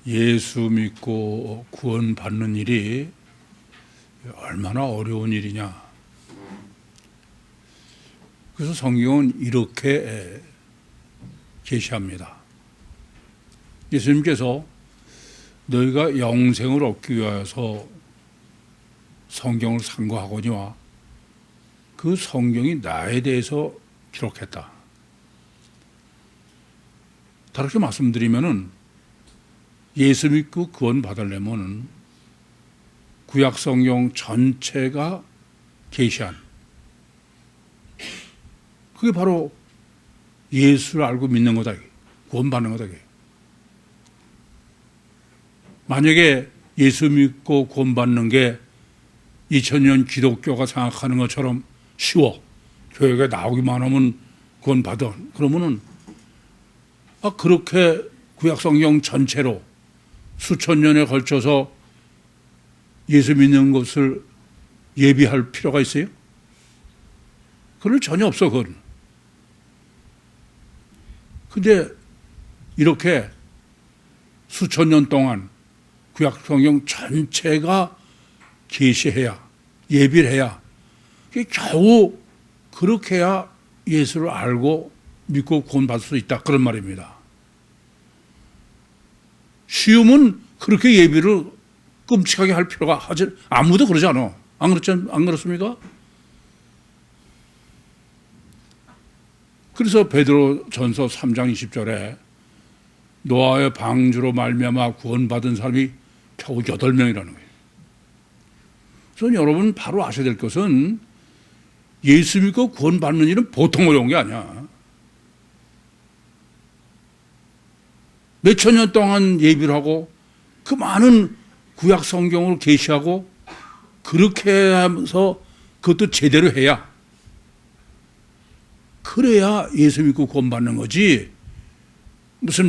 예수 믿고 구원받는 일이 얼마나 어려운 일이냐. 그래서 성경은 이렇게 계시합니다. 예수님께서 너희가 영생을 얻기 위하여서 성경을 상고하거니와 그 성경이 나에 대해서 기록했다. 다르게 말씀드리면은 예수 믿고 구원 받으려면은 구약 성경 전체가 계시한 그게 바로 예수를 알고 믿는 거다. 구원 받는 거다. 만약에 예수 믿고 구원 받는 게 2000년 기독교가 생각하는 것처럼 쉬워. 교회가 나오기만 하면 구원 받아. 그러면은 그렇게 구약 성경 전체로 수천 년에 걸쳐서 예수 믿는 것을 예비할 필요가 있어요? 그건 전혀 없어, 그건. 근데 이렇게 수천 년 동안 구약 성경 전체가 계시해야, 예비를 해야, 겨우 그렇게 해야 예수를 알고 믿고 구원받을 수 있다. 그런 말입니다. 쉬움은 그렇게 예비를 끔찍하게 할 필요가 아무도 그러지 않아. 안 그렇습니까? 그래서 베드로 전서 3장 20절에 노아의 방주로 말미암아 구원받은 사람이 겨우 8명이라는 거예요. 그래서 여러분 바로 아셔야 될 것은 예수 믿고 구원받는 일은 보통 어려운 게 아니야. 몇천 년 동안 예비를 하고 그 많은 구약 성경을 계시하고 그렇게 하면서 그것도 제대로 해야 그래야 예수 믿고 구원받는 거지. 무슨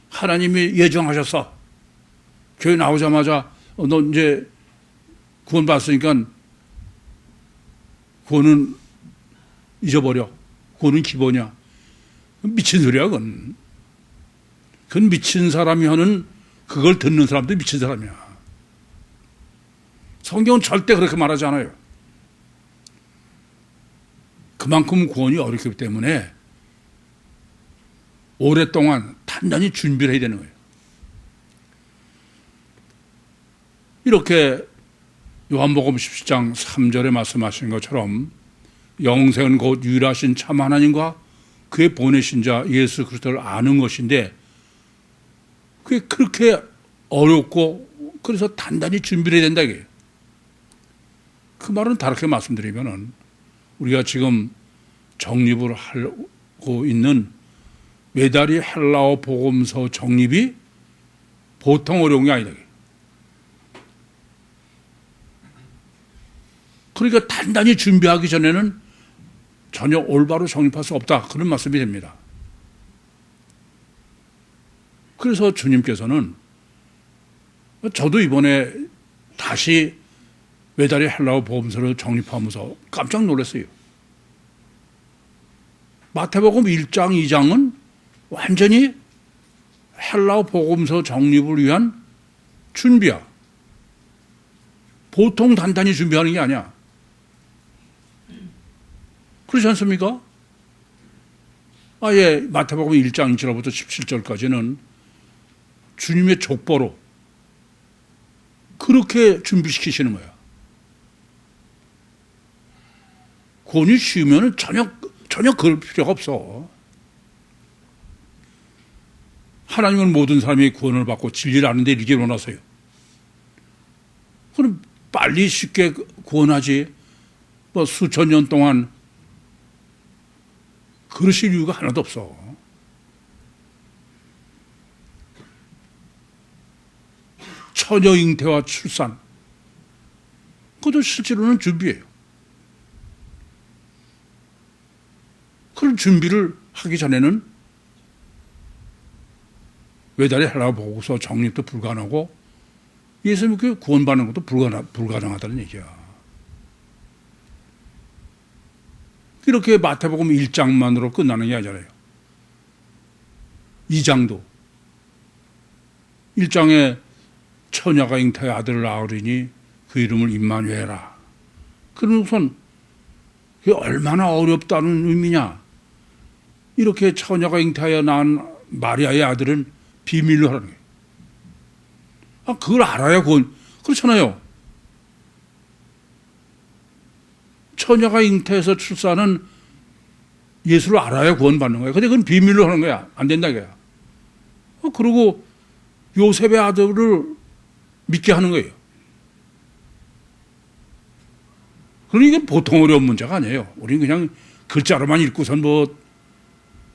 하나님이 예정하셨어. 교회 나오자마자 너 이제 구원받았으니까 구원은 잊어버려. 구원은 기본이야. 미친 소리야, 그건. 그건 미친 사람이 하는 그걸 듣는 사람도 미친 사람이야. 성경은 절대 그렇게 말하지 않아요. 그만큼 구원이 어렵기 때문에 오랫동안 단단히 준비를 해야 되는 거예요. 이렇게 요한복음 17장 3절에 말씀하신 것처럼 영생은 곧 유일하신 참 하나님과 그의 보내신 자 예수 그리스도를 아는 것인데 그게 그렇게 어렵고 그래서 단단히 준비를 해야 된다 이게. 그 말은 다르게 말씀드리면은 우리가 지금 정립을 하고 있는 메다리 헬라어 복음서 정립이 보통 어려운 게 아니다. 그러니까 단단히 준비하기 전에는 전혀 올바로 정립할 수 없다. 그런 말씀이 됩니다. 그래서 주님께서는 저도 이번에 다시 메다리 헬라어 복음서를 정립하면서 깜짝 놀랐어요. 마태복음 1장, 2장은 완전히 헬라어 복음서 정립을 위한 준비야. 보통 단단히 준비하는 게 아니야. 그렇지 않습니까? 아예 마태복음 1장 1절부터 17절까지는 주님의 족보로 그렇게 준비시키시는 거야. 구원이 쉬우면 전혀 그럴 필요가 없어. 하나님은 모든 사람이 구원을 받고 진리를 아는데 이르기를 원하세요. 그럼 빨리 쉽게 구원하지. 수천 년 동안 그러실 이유가 하나도 없어. 처녀 잉태와 출산. 그것도 실제로는 준비예요. 그런 준비를 하기 전에는 메다리 헬라어 복음서 정립도 불가능하고 예수 믿고 구원받는 것도 불가능하다는 얘기야. 이렇게 마태복음 1장만으로 끝나는 게 아니잖아요. 2장도 1장에 처녀가 잉태의 아들을 낳으리니 그 이름을 임마누엘이라. 그런 우선 그게 얼마나 어렵다는 의미냐. 이렇게 처녀가 잉태하여 낳은 마리아의 아들은 비밀로 하라는 거예요. 그걸 알아야 그건 그렇잖아요. 처녀가 잉태해서 출산은 예수를 알아야 구원받는 거예요. 근데 그건 비밀로 하는 거야. 안 된다 이거야. 그리고 요셉의 아들을 믿게 하는 거예요. 그러니 이게 보통 어려운 문제가 아니에요. 우리는 그냥 글자로만 읽고선 뭐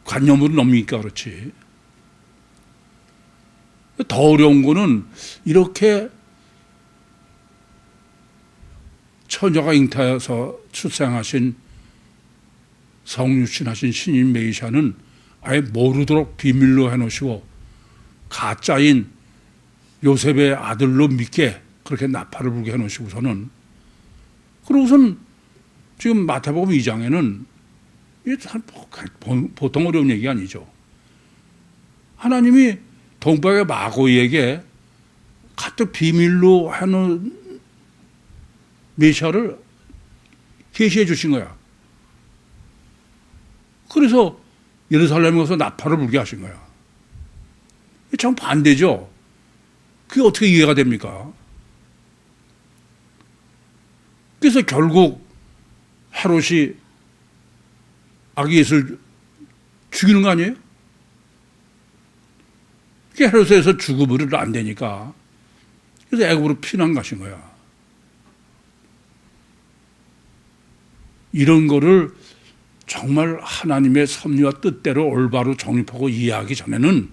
관념으로 넘기니까 그렇지. 더 어려운 거는 이렇게 처녀가 잉태해서 출생하신 성육신하신 신인 메시아는 아예 모르도록 비밀로 해놓으시고 가짜인 요셉의 아들로 믿게 그렇게 나팔을 불게 해놓으시고서는 그러고선 지금 마태복음 2장에는 이게 보통 어려운 얘기 아니죠. 하나님이 동방의 마고이에게 가뜩 비밀로 해놓은 메시아를 계시해 주신 거야. 그래서 예루살렘에 가서 나팔을 불게 하신 거야. 참 반대죠. 그게 어떻게 이해가 됩니까? 그래서 결국 헤롯이 아기 예수를 죽이는 거 아니에요? 헤롯에서 죽음을 안 되니까 그래서 애굽으로 피난 가신 거야. 이런 거를 정말 하나님의 섭리와 뜻대로 올바로 정립하고 이해하기 전에는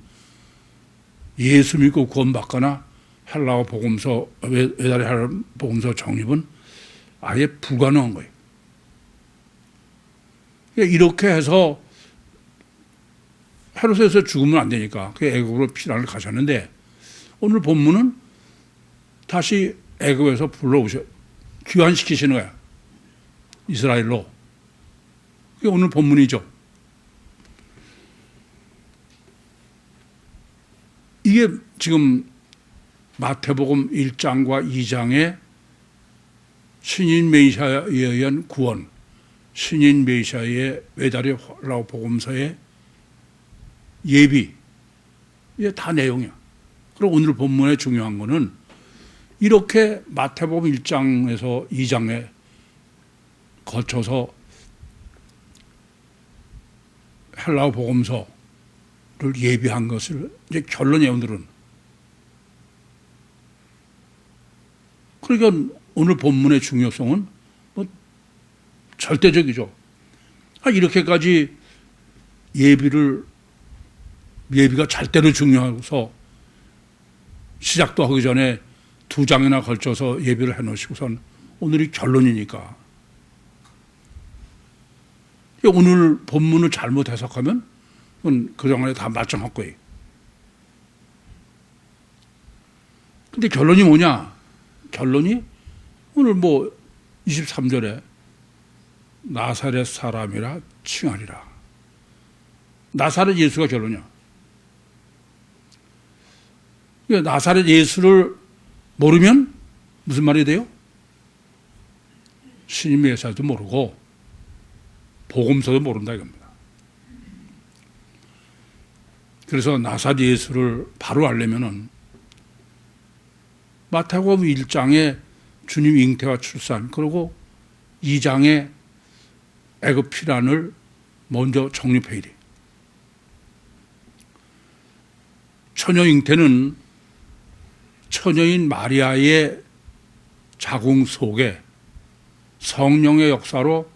예수 믿고 구원받거나 헬라어 복음서, 외다리 헬라어 복음서 정립은 아예 불가능한 거예요. 이렇게 해서 헤롯에서 죽으면 안 되니까 그 애굽으로 피난을 가셨는데 오늘 본문은 다시 애굽에서 불러오셔 귀환시키시는 거야. 이스라엘로. 그게 오늘 본문이죠. 이게 지금 마태복음 1장과 2장의 신인 메시아에 의한 구원, 신인 메시아의 외다리 헬라어 복음서의 예비, 이게 다 내용이야. 그리고 오늘 본문의 중요한 거는 이렇게 마태복음 1장에서 2장에 거쳐서 헬라어 복음서를 예비한 것을 이제 결론이 오늘은. 그러니까 오늘 본문의 중요성은 뭐 절대적이죠. 이렇게까지 예비가 절대로 중요해서 시작도 하기 전에 2장이나 걸쳐서 예비를 해놓으시고선 오늘이 결론이니까. 오늘 본문을 잘못 해석하면 그동안에 다 말짱할 거예요. 근데 결론이 뭐냐? 결론이 오늘 23절에 나사렛 사람이라 칭하리라. 나사렛 예수가 결론이야. 나사렛 예수를 모르면 무슨 말이 돼요? 신인 메시아도 모르고 복음서도 모른다 이겁니다. 그래서 나사렛 예수를 바로 알려면은 마태복음 1장에 주님 잉태와 출산, 그리고 2장에 애굽 피난을 먼저 정립해야 돼. 처녀 잉태는 처녀인 마리아의 자궁 속에 성령의 역사로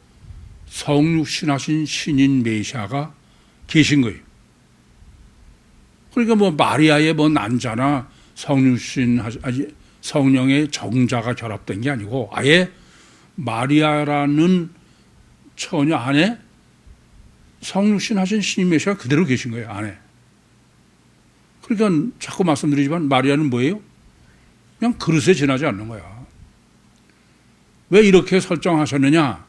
성육신하신 신인 메시아가 계신 거예요. 그러니까 마리아의 난자나 성령의 정자가 결합된 게 아니고 아예 마리아라는 처녀 안에 성육신하신 신인 메시아가 그대로 계신 거예요, 안에. 그러니까 자꾸 말씀드리지만 마리아는 뭐예요? 그냥 그릇에 지나지 않는 거야. 왜 이렇게 설정하셨느냐?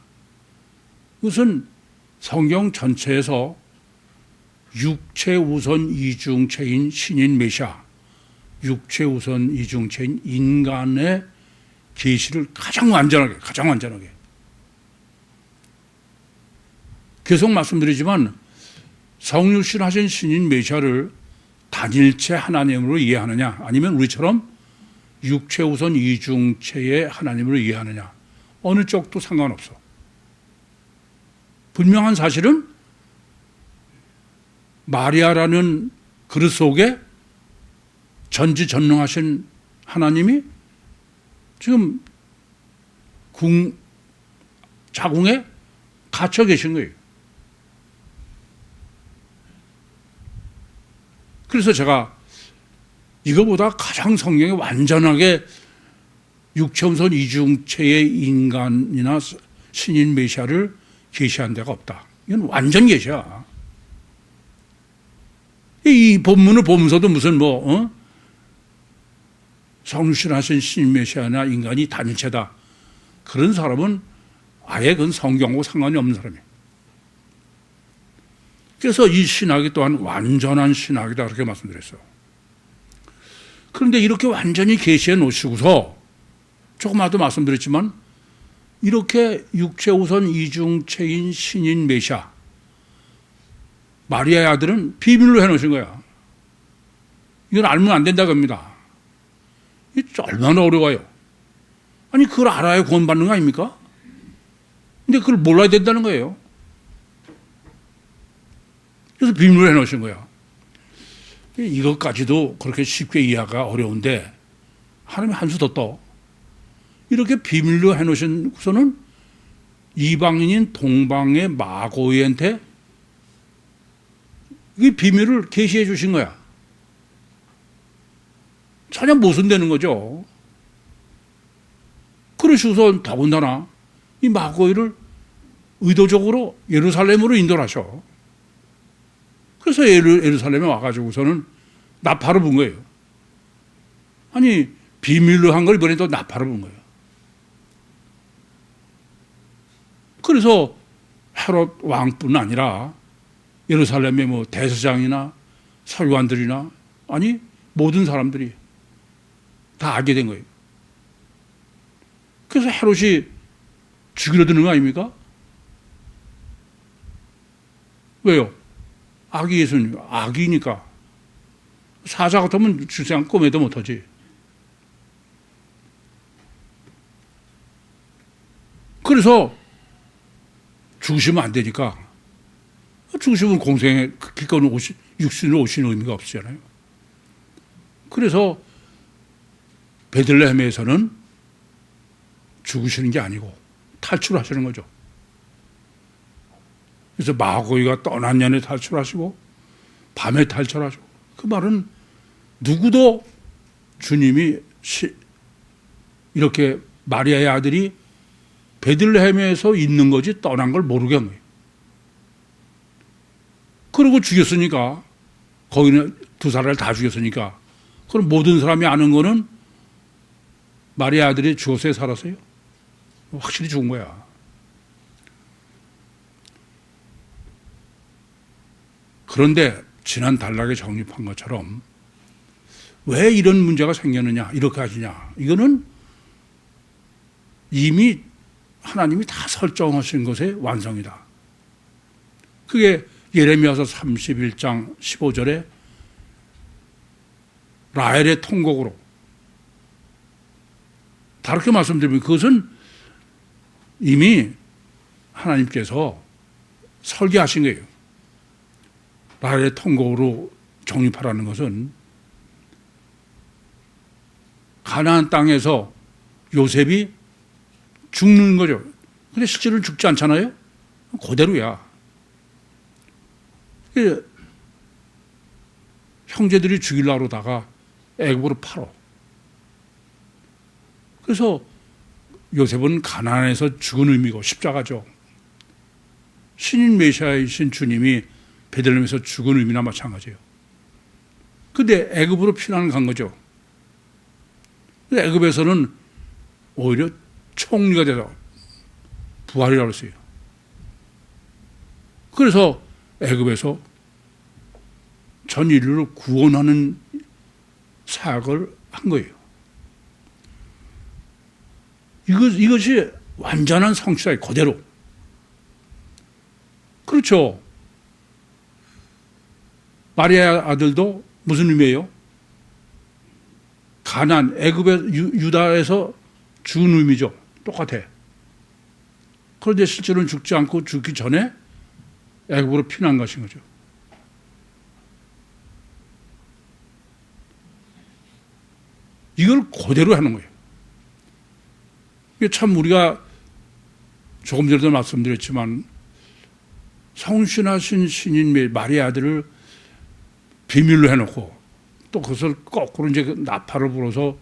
우선 성경 전체에서 육체 우선 이중체인 신인 메시아, 육체 우선 이중체인 인간의 계시를 가장 완전하게 계속 말씀드리지만 성육신하신 신인 메시아를 단일체 하나님으로 이해하느냐 아니면 우리처럼 육체 우선 이중체의 하나님으로 이해하느냐 어느 쪽도 상관없어. 분명한 사실은 마리아라는 그릇 속에 전지전능하신 하나님이 지금 자궁에 갇혀 계신 거예요. 그래서 제가 이거보다 가장 성경에 완전하게 육체우선 이중체의 인간이나 신인 메시아를 계시한 데가 없다. 이건 완전 계시야. 이 본문을 보면서도 무슨 성육신하신 신인 메시아나 인간이 단일체다. 그런 사람은 아예 그건 성경하고 상관이 없는 사람이에요. 그래서 이 신학이 또한 완전한 신학이다 그렇게 말씀드렸어요. 그런데 이렇게 완전히 계시해 놓으시고서 조금 아까도 말씀드렸지만 이렇게 육체 우선 이중체인 신인 메시아 마리아의 아들은 비밀로 해놓으신 거야. 이건 알면 안 된다고 합니다. 이게 얼마나 어려워요. 아니 그걸 알아야 구원받는 거 아닙니까? 근데 그걸 몰라야 된다는 거예요. 그래서 비밀로 해놓으신 거야. 이것까지도 그렇게 쉽게 이해가 어려운데 하나님이 한 수 더 떠. 이렇게 비밀로 해놓으신고서는 이방인인 동방의 마고이한테 이 비밀을 계시해 주신 거야. 전혀 모순되는 거죠. 그러시고서 더군다나 이 마고이를 의도적으로 예루살렘으로 인도를 하셔. 그래서 예루살렘에 와가지고서는 나팔을 분 거예요. 아니 비밀로 한 걸 이번에 또 나팔을 분 거예요. 그래서 헤롯 왕뿐 아니라 예루살렘의 대제사장이나 서기관들이나 아니 모든 사람들이 다 알게 된 거예요. 그래서 헤롯이 죽이려 드는 거 아닙니까? 왜요? 아기 예수님, 아기니까. 사자 같으면 주상 꿈에도 못하지. 그래서 죽으시면 안 되니까. 죽으시면 공생에 기꺼는 육신으로 오시는 의미가 없잖아요. 그래서 베들레헴에서는 죽으시는 게 아니고 탈출하시는 거죠. 그래서 마고이가 떠난 년에 탈출하시고 밤에 탈출하시고 그 말은 누구도 주님이 이렇게 마리아의 아들이 베들레헴에서 있는 거지 떠난 걸 모르게 한 거예요. 그리고 죽였으니까 거기는 두 사람을 다 죽였으니까 그럼 모든 사람이 아는 거는 마리아 아들이 죽었어요, 살았어요? 확실히 죽은 거야. 그런데 지난 단락에 정립한 것처럼 왜 이런 문제가 생겼느냐, 이렇게 하시냐. 이거는 이미 하나님이 다 설정하신 것의 완성이다. 그게 예레미야서 31장 15절에 라헬의 통곡으로 다르게 말씀드리면 그것은 이미 하나님께서 설계하신 거예요. 라헬의 통곡으로 정립하라는 것은 가나안 땅에서 요셉이 죽는 거죠. 근데 실제로는 죽지 않잖아요. 그대로야. 형제들이 죽이려고 하다가 애굽으로 팔어. 그래서 요셉은 가나안에서 죽은 의미고 십자가죠. 신인 메시아이신 주님이 베들레헴에서 죽은 의미나 마찬가지예요. 근데 애굽으로 피난을 간 거죠. 애굽에서는 오히려 총리가 돼서 부활이라고 했어요. 그래서 애굽에서 전 인류를 구원하는 사역을 한 거예요. 이것이 완전한 성취사예요. 그대로. 그렇죠. 마리아 아들도 무슨 의미예요? 가난, 애굽의 유다에서 죽은 의미죠. 똑같아. 그런데 실제로는 죽지 않고 죽기 전에 애굽으로 피난 것인 거죠. 이걸 그대로 하는 거예요. 이게 참 우리가 조금 전에도 말씀드렸지만 성신하신 신인 마리아 아들을 비밀로 해놓고 또 그것을 거꾸로 이제 나팔을 불어서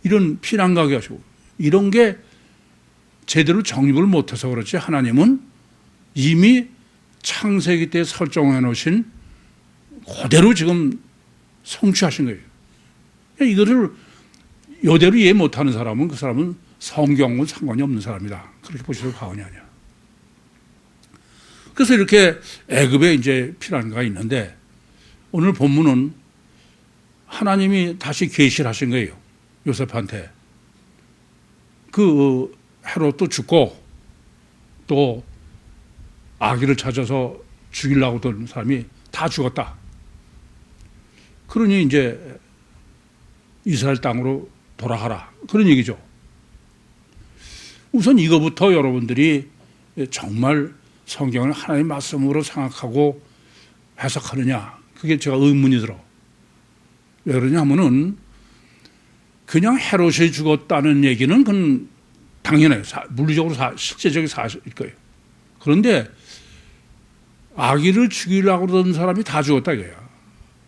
이런 피난 가게 하시고 이런 게 제대로 정립을 못해서 그렇지 하나님은 이미 창세기 때 설정해 놓으신 그대로 지금 성취하신 거예요. 이거를 이대로 이해 못하는 사람은 그 사람은 성경과 상관이 없는 사람이다. 그렇게 보셔도 과언이 아니야. 그래서 이렇게 애굽에 이제 피난가가 있는데 오늘 본문은 하나님이 다시 계시를 하신 거예요. 요셉한테. 그 헤롯도 죽고 또 아기를 찾아서 죽이려고 던 사람이 다 죽었다. 그러니 이제 이스라엘 땅으로 돌아가라. 그런 얘기죠. 우선 이거부터 여러분들이 정말 성경을 하나님의 말씀으로 생각하고 해석하느냐. 그게 제가 의문이 들어. 왜 그러냐 하면은 그냥 헤롯이 죽었다는 얘기는 그건 당연해요. 물리적으로 실제적인 사실일 거예요. 그런데 아기를 죽이려고 그러던 사람이 다 죽었다 이거야.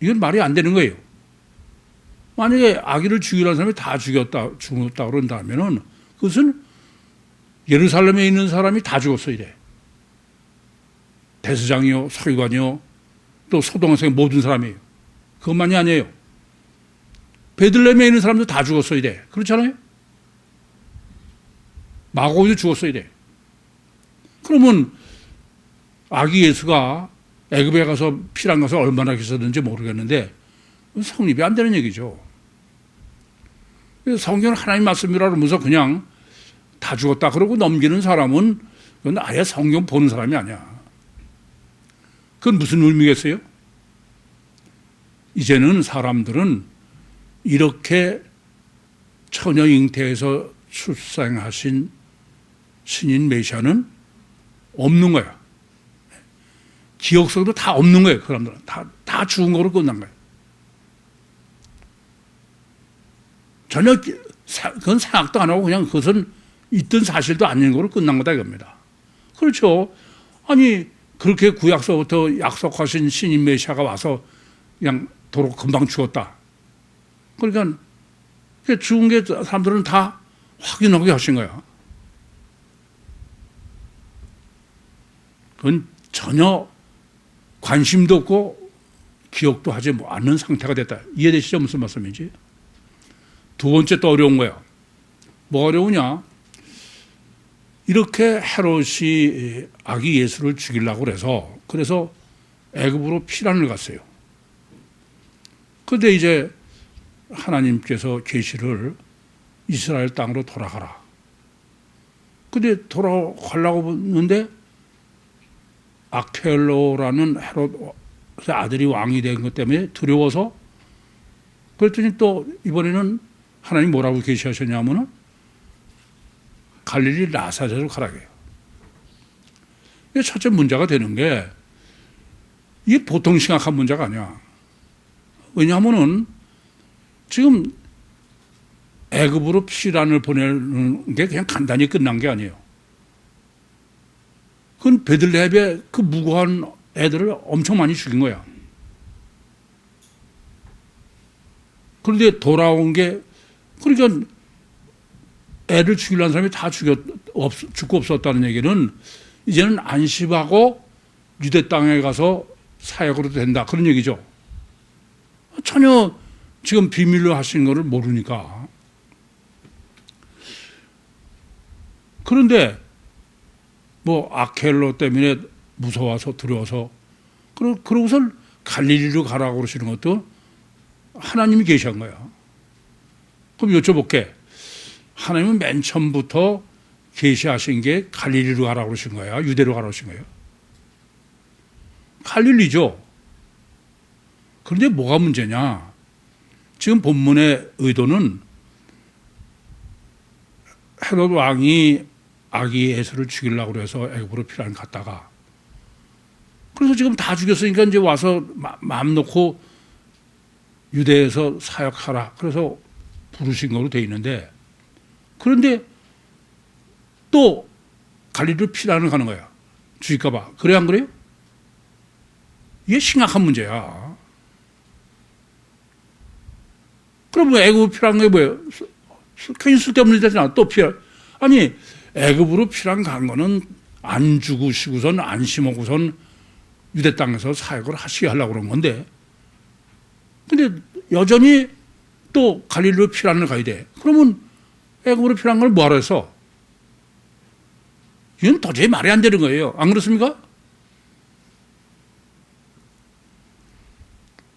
이건 말이 안 되는 거예요. 만약에 아기를 죽이려는 사람이 다 죽었다 그런다면은 그것은 예루살렘에 있는 사람이 다 죽었어 이래. 대제사장이요, 서기관이요, 또 소동생 모든 사람이에요. 그것만이 아니에요. 베들레헴에 있는 사람도 다 죽었어 이래. 그렇잖아요. 마고도 죽었어 이래. 그러면 아기 예수가 애굽에 가서 피난 가서 얼마나 계셨는지 모르겠는데 성립이 안 되는 얘기죠. 성경은 하나님 말씀이라 그러면서 그냥 다 죽었다 그러고 넘기는 사람은 그건 아예 성경 보는 사람이 아니야. 그건 무슨 의미겠어요? 이제는 사람들은 이렇게 처녀 잉태에서 출생하신 신인 메시아는 없는 거야. 기억 속에도 다 없는 거예요. 그 사람들은 다 죽은 거로 끝난 거예요. 전혀 그건 생각도 안 하고 그냥 그것은 있던 사실도 아닌 거로 끝난 거다 이겁니다. 그렇죠. 아니 그렇게 구약서부터 약속하신 신인 메시아가 와서 그냥 도로 금방 죽었다. 그러니까 죽은 게 사람들은 다 확인하게 하신 거야. 그건 전혀 관심도 없고 기억도 하지 않는 상태가 됐다. 이해되시죠? 무슨 말씀인지? 두 번째 또 어려운 거야. 뭐 어려우냐? 이렇게 헤롯이 아기 예수를 죽이려고 그래서 애굽으로 피난을 갔어요. 그런데 이제 하나님께서 계시를 이스라엘 땅으로 돌아가라. 근데 돌아가려고 했는데 아켈로라는 헤롯의 아들이 왕이 된 것 때문에 두려워서 그랬더니 또 이번에는 하나님 뭐라고 계시하셨냐면은 갈릴리 나사렛으로 가라고 해요. 이게 첫째 문제가 되는 게 이게 보통 심각한 문제가 아니야. 왜냐하면은 지금 애굽으로 피난을 보내는 게 그냥 간단히 끝난 게 아니에요. 그건 베들레헴에 그 무고한 애들을 엄청 많이 죽인 거야. 그런데 돌아온 게 그러니까 애를 죽이려는 사람이 다 죽고 없었다는 얘기는 이제는 안심하고 유대 땅에 가서 사역으로 된다. 그런 얘기죠. 전혀 지금 비밀로 하신 거를 모르니까. 그런데 뭐 아켈로 때문에 무서워서 두려워서 그러고서 갈릴리로 가라고 그러시는 것도 하나님이 계시한 거야. 그럼 여쭤볼게. 하나님은 맨 처음부터 계시하신 게 갈릴리로 가라고 그러신 거야? 유대로 가라고 그러신 거예요? 갈릴리죠. 그런데 뭐가 문제냐? 지금 본문의 의도는 헤롯 왕이 아기 예수를 죽이려고 그래서 애굽으로 피란 갔다가, 그래서 지금 다 죽였으니까 이제 와서 마음 놓고 유대에서 사역하라. 그래서 부르신 거로 돼 있는데, 그런데 또 갈릴리로 피란을 가는 거야. 죽일까 봐. 그래 안 그래요? 이게 심각한 문제야. 그럼 애굽으로 피란 게 뭐예요? 괜히 쓸데없는 데잖아. 또 피란. 아니, 애굽으로 피란 간 거는 안 죽으시고선 안 심어고선 유대 땅에서 사역을 하시게 하려고 그런 건데, 근데 여전히 또 갈릴리로 피란을 가야 돼. 그러면 애굽으로 피란 걸 뭐하러 해서? 이건 도저히 말이 안 되는 거예요. 안 그렇습니까?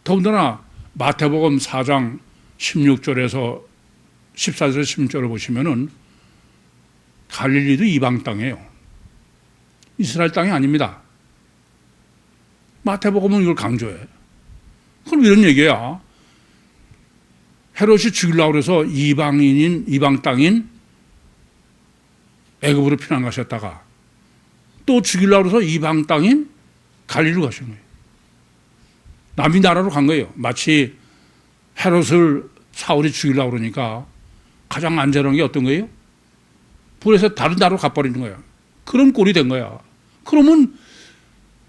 더군다나 마태복음 4장 16절에서 14절에서 16절을 보시면은 갈릴리도 이방 땅이에요. 이스라엘 땅이 아닙니다. 마태복음은 이걸 강조해. 그럼 이런 얘기야. 헤롯이 죽이려고 해서 이방 땅인 애굽으로 피난 가셨다가 또 죽이려고 해서 이방 땅인 갈릴리로 가신 거예요. 남이 나라로 간 거예요. 마치 헤롯을 사울이 죽이려고 그러니까 가장 안전한 게 어떤 거예요? 불에서 다른 나라로 가버리는 거야. 그런 꼴이 된 거야. 그러면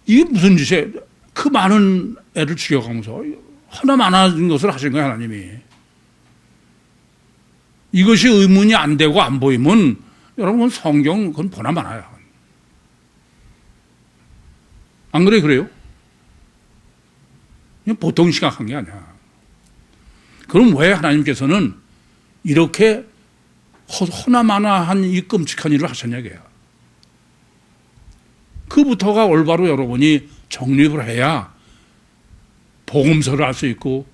이게 무슨 짓이에요? 그 많은 애를 죽여가면서 하나 많아진 것을 하신 거야, 하나님이. 이것이 의문이 안 되고 안 보이면 여러분 성경 그건 보나 마나요. 안 그래? 그래요? 보통 심각한 게 아니야. 그럼 왜 하나님께서는 이렇게 허나마나한 이 끔찍한 일을 하셨냐 이게야. 그부터가 올바로 여러분이 정립을 해야 복음서를 할 수 있고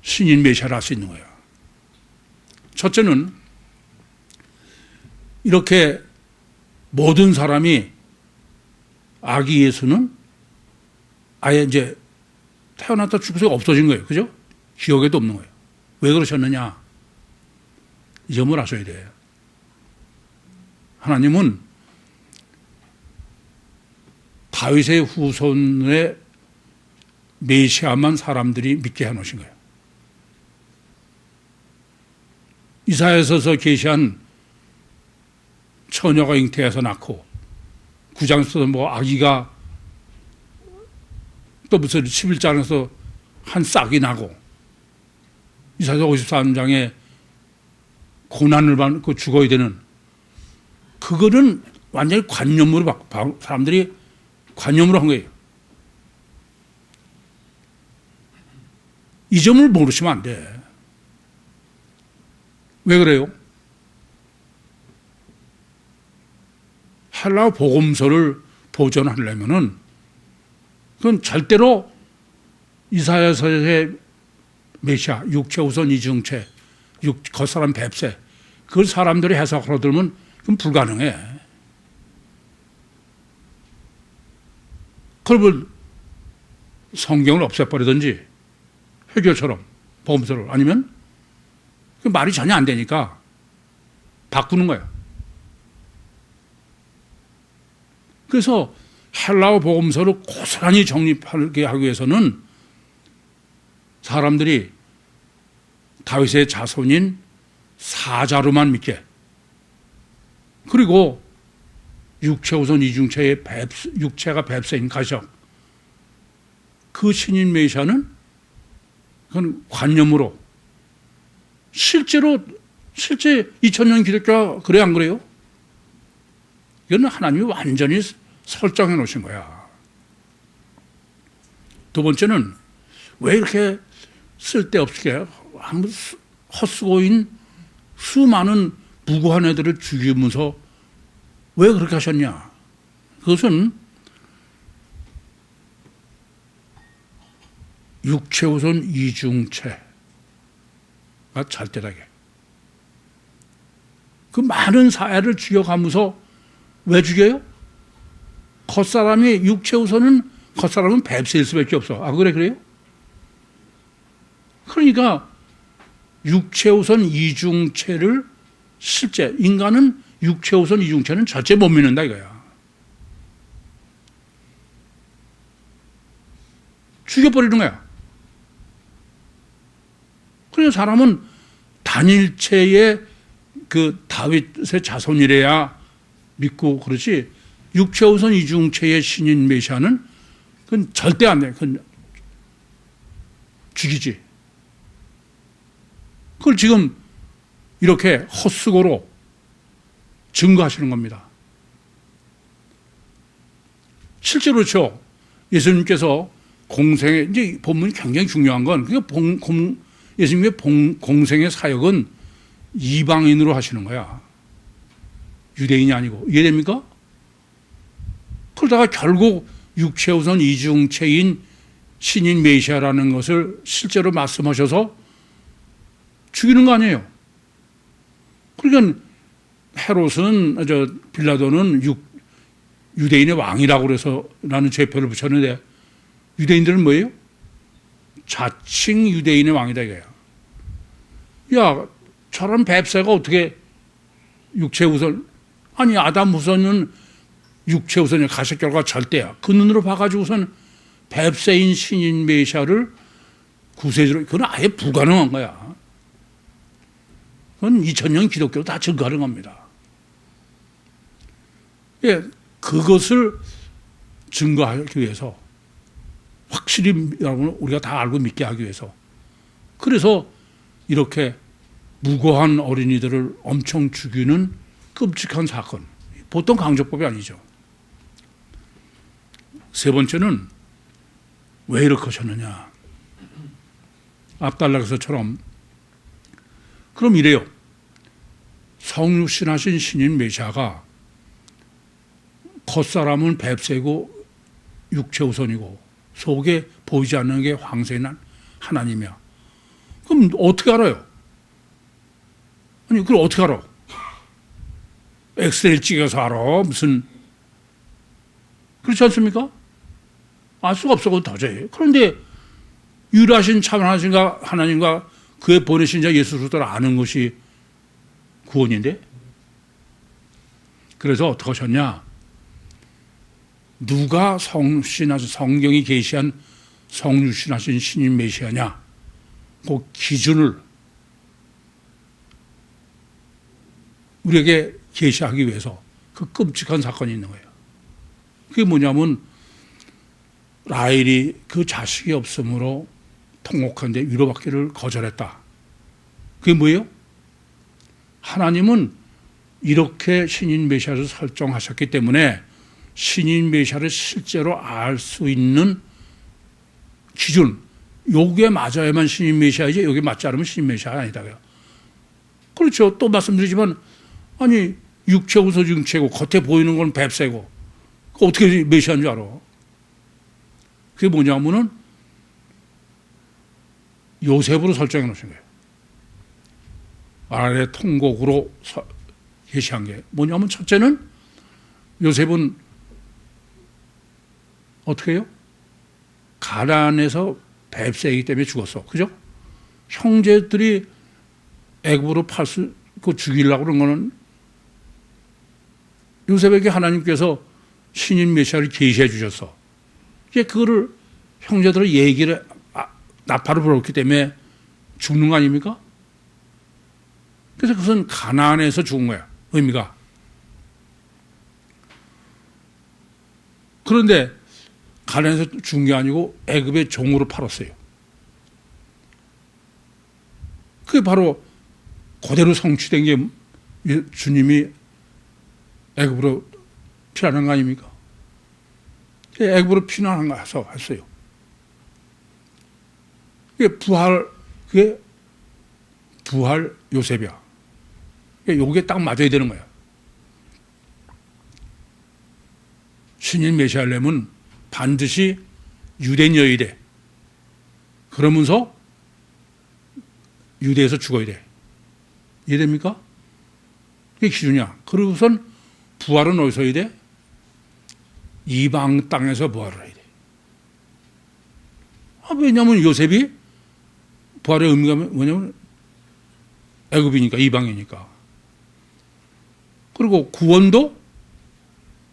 신인 메시아를 할 수 있는 거야. 첫째는 이렇게 모든 사람이 아기 예수는 아예 이제 태어났다 죽어서 없어진 거예요. 그죠? 기억에도 없는 거예요. 왜 그러셨느냐? 이 점을 아셔야 돼요. 하나님은 다윗의 후손의 메시아만 사람들이 믿게 해놓으신 거예요. 이사야서에서 계시한 처녀가 잉태해서 낳고, 9장에서 뭐 아기가 또 무슨 11장에서 한 싹이 나고, 이사야서 53장에 고난을 받고 죽어야 되는, 그거는 완전히 관념으로 사람들이 관념으로 한 거예요. 이 점을 모르시면 안 돼. 왜 그래요? 헬라어 복음서를 보존하려면은 그건 절대로 이사야서의 메시아, 육체 우선 이중체, 겉사람 뱁새, 그걸 사람들이 해석하러 들면 그건 불가능해. 그러면 성경을 없애버리든지 회교처럼 복음서를, 아니면 그 말이 전혀 안 되니까 바꾸는 거야. 그래서 헬라어 복음서를 고스란히 정립하게 하기 위해서는 사람들이 다윗의 자손인 사자로만 믿게, 그리고 육체 우선 이중체의 육체가 뱁새인 가셔, 그 신인 메시아는 그건 관념으로, 실제 2000년 기독교가 그래 안 그래요? 이건 하나님이 완전히 설정해 놓으신 거야. 두 번째는 왜 이렇게 쓸데없게 헛수고인 수많은 무고한 애들을 죽이면서 왜 그렇게 하셨냐? 그것은 육체우선 이중체가 절대하게 그 많은 사회를 죽여가면서 왜 죽여요? 겉사람이 육체우선은 겉사람은 뱁새일 수밖에 없어. 아 그래요? 그러니까 육체우선 이중체를 실제 인간은 육체우선 이중체는 절대 못 믿는다 이거야. 죽여버리는 거야. 그래서 사람은 단일체의 그 다윗의 자손이래야 믿고 그렇지 육체우선 이중체의 신인 메시아는 그건 절대 안 돼. 그건 죽이지. 그걸 지금 이렇게 헛수고로 증거하시는 겁니다. 실제로 그렇죠. 예수님께서 공생에 이제 본문이 굉장히 중요한 건 예수님의 공생의 사역은 이방인으로 하시는 거야. 유대인이 아니고. 이해됩니까? 그러다가 결국 육체우선 이중체인 신인 메시아라는 것을 실제로 말씀하셔서 죽이는 거 아니에요. 그러니까 헤롯은 빌라도는 유대인의 왕이라고 그래서 라는 죄표를 붙였는데 유대인들은 뭐예요? 자칭 유대인의 왕이다 이거야. 야, 저런 뱁새가 어떻게 육체우선 아니 아담 우선은 육체우선이 가식 결과 절대야. 그 눈으로 봐가지고선 뱁새인 신인 메시아를 구세주로 그건 아예 불가능한 거야. 그건 2000년 기독교로 다 증거하는 겁니다. 예, 그것을 증거하기 위해서 확실히 여러분 우리가 다 알고 믿게 하기 위해서 그래서 이렇게 무고한 어린이들을 엄청 죽이는 끔찍한 사건. 보통 강조법이 아니죠. 세 번째는 왜 이렇게 하셨느냐. 압달라서처럼 그럼 이래요. 성육신하신 신인 메시아가 겉사람은 뱁새고 육체우선이고 속에 보이지 않는 게 황새인 하나님이야. 그럼 어떻게 알아요? 아니 그걸 어떻게 알아? 엑스레이 찍어서 알아? 무슨 그렇지 않습니까? 알 수가 없어. 그건 도저히. 그런데 유일하신 참 하나님과 그의 보내신 자 예수 그리스도를 아는 것이 구원인데 그래서 어떻게 하셨냐? 누가 성경이 계시한 성육신하신 신인 메시아냐? 그 기준을 우리에게 계시하기 위해서 그 끔찍한 사건이 있는 거예요. 그게 뭐냐면 라헬이 그 자식이 없으므로 통곡한데 위로받기를 거절했다. 그게 뭐예요? 하나님은 이렇게 신인 메시아를 설정하셨기 때문에 신인 메시아를 실제로 알 수 있는 기준, 요게 맞아야만 신인 메시아이지 여기 맞지 않으면 신인 메시아가 아니다고요. 그렇죠. 또 말씀드리지만 아니 육체우선 육체고 겉에 보이는 건 뱁새고 어떻게 메시아인 줄 알아? 그게 뭐냐면은 요셉으로 설정해 놓으신 거예요. 아래 통곡으로 계시한 게 뭐냐면 첫째는 요셉은 어떻게 해요? 가난해서 뱁새이기 때문에 죽었어. 그죠? 형제들이 애굽으로 죽이려고 그런 거는 요셉에게 하나님께서 신인 메시아를 계시해 주셨어. 이제 그거를 형제들의 얘기를 나팔을 불었기 때문에 죽는 거 아닙니까? 그래서 그것은 가난해서 죽은 거야. 의미가. 그런데 가난해서 죽은 게 아니고 애굽의 종으로 팔았어요. 그게 바로 그대로 성취된 게 주님이 애굽으로 피난한 거 아닙니까? 애굽으로 피난한 가서 했어요. 그게 부활 요셉이야. 요게 딱 맞아야 되는 거야. 신인 메시아려면 반드시 유대인이어야 돼. 그러면서 유대에서 죽어야 돼. 이해됩니까? 그게 기준이야. 그러고선 부활은 어디서 해야 돼? 이방 땅에서 부활을 해야 돼. 왜냐하면 요셉이 부활의 의미가 뭐냐면 애굽이니까, 이방이니까. 그리고 구원도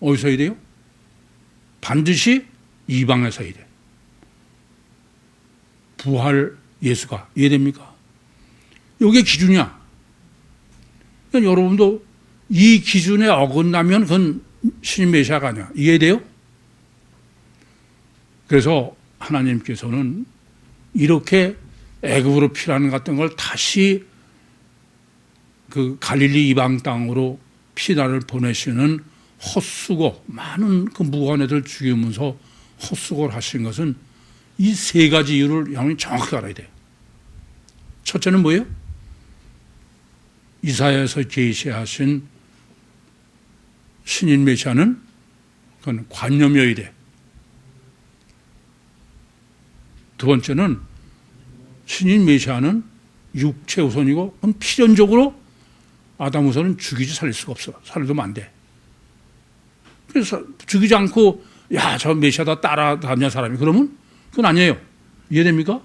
어디서 해야 돼요? 반드시 이방에서 해야 돼. 부활 예수가. 이해됩니까? 이게 기준이야. 그러니까 여러분도 이 기준에 어긋나면 그건 신인 메시아가 아니야. 이해돼요? 그래서 하나님께서는 이렇게 애굽으로 피라는 같은 걸 다시 그 갈릴리 이방 땅으로 피라를 보내시는 헛수고, 많은 그 무관애들 죽이면서 헛수고를 하신 것은 이 세 가지 이유를 여러분이 정확히 알아야 돼요. 첫째는 뭐예요? 이사야에서 계시하신 신인 메시아는 그건 관념이어야 돼. 두 번째는 신인 메시아는 육체 우선이고, 그건 필연적으로 아담 우선은 죽이지 살릴 수가 없어. 살려두면 안 돼. 그래서 죽이지 않고 야, 저 메시아다 따라다니냐 사람이, 그러면 그건 아니에요. 이해됩니까?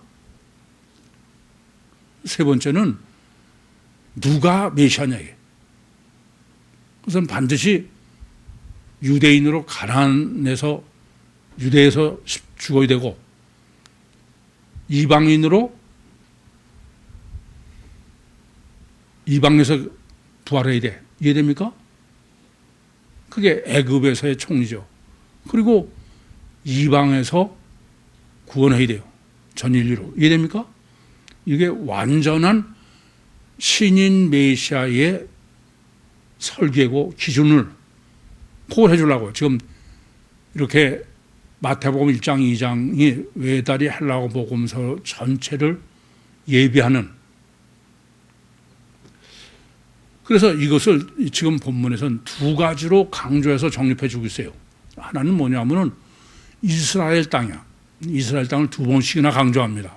세 번째는 누가 메시아냐 이게. 그것은 반드시 유대인으로 가난해서 유대에서 죽어야 되고, 이방인으로 이방에서 부활해야 돼. 이해됩니까? 그게 애굽에서의 총리죠. 그리고 이방에서 구원해야 돼요. 전 인류로. 이해됩니까? 이게 완전한 신인 메시아의 설계고 기준을 그걸 해주려고 지금 이렇게 마태복음 1장 2장이 외다리 헬라어 복음서 전체를 예비하는, 그래서 이것을 지금 본문에서는 두 가지로 강조해서 정립해 주고 있어요. 하나는 뭐냐면은 이스라엘 땅이야. 이스라엘 땅을 두 번씩이나 강조합니다.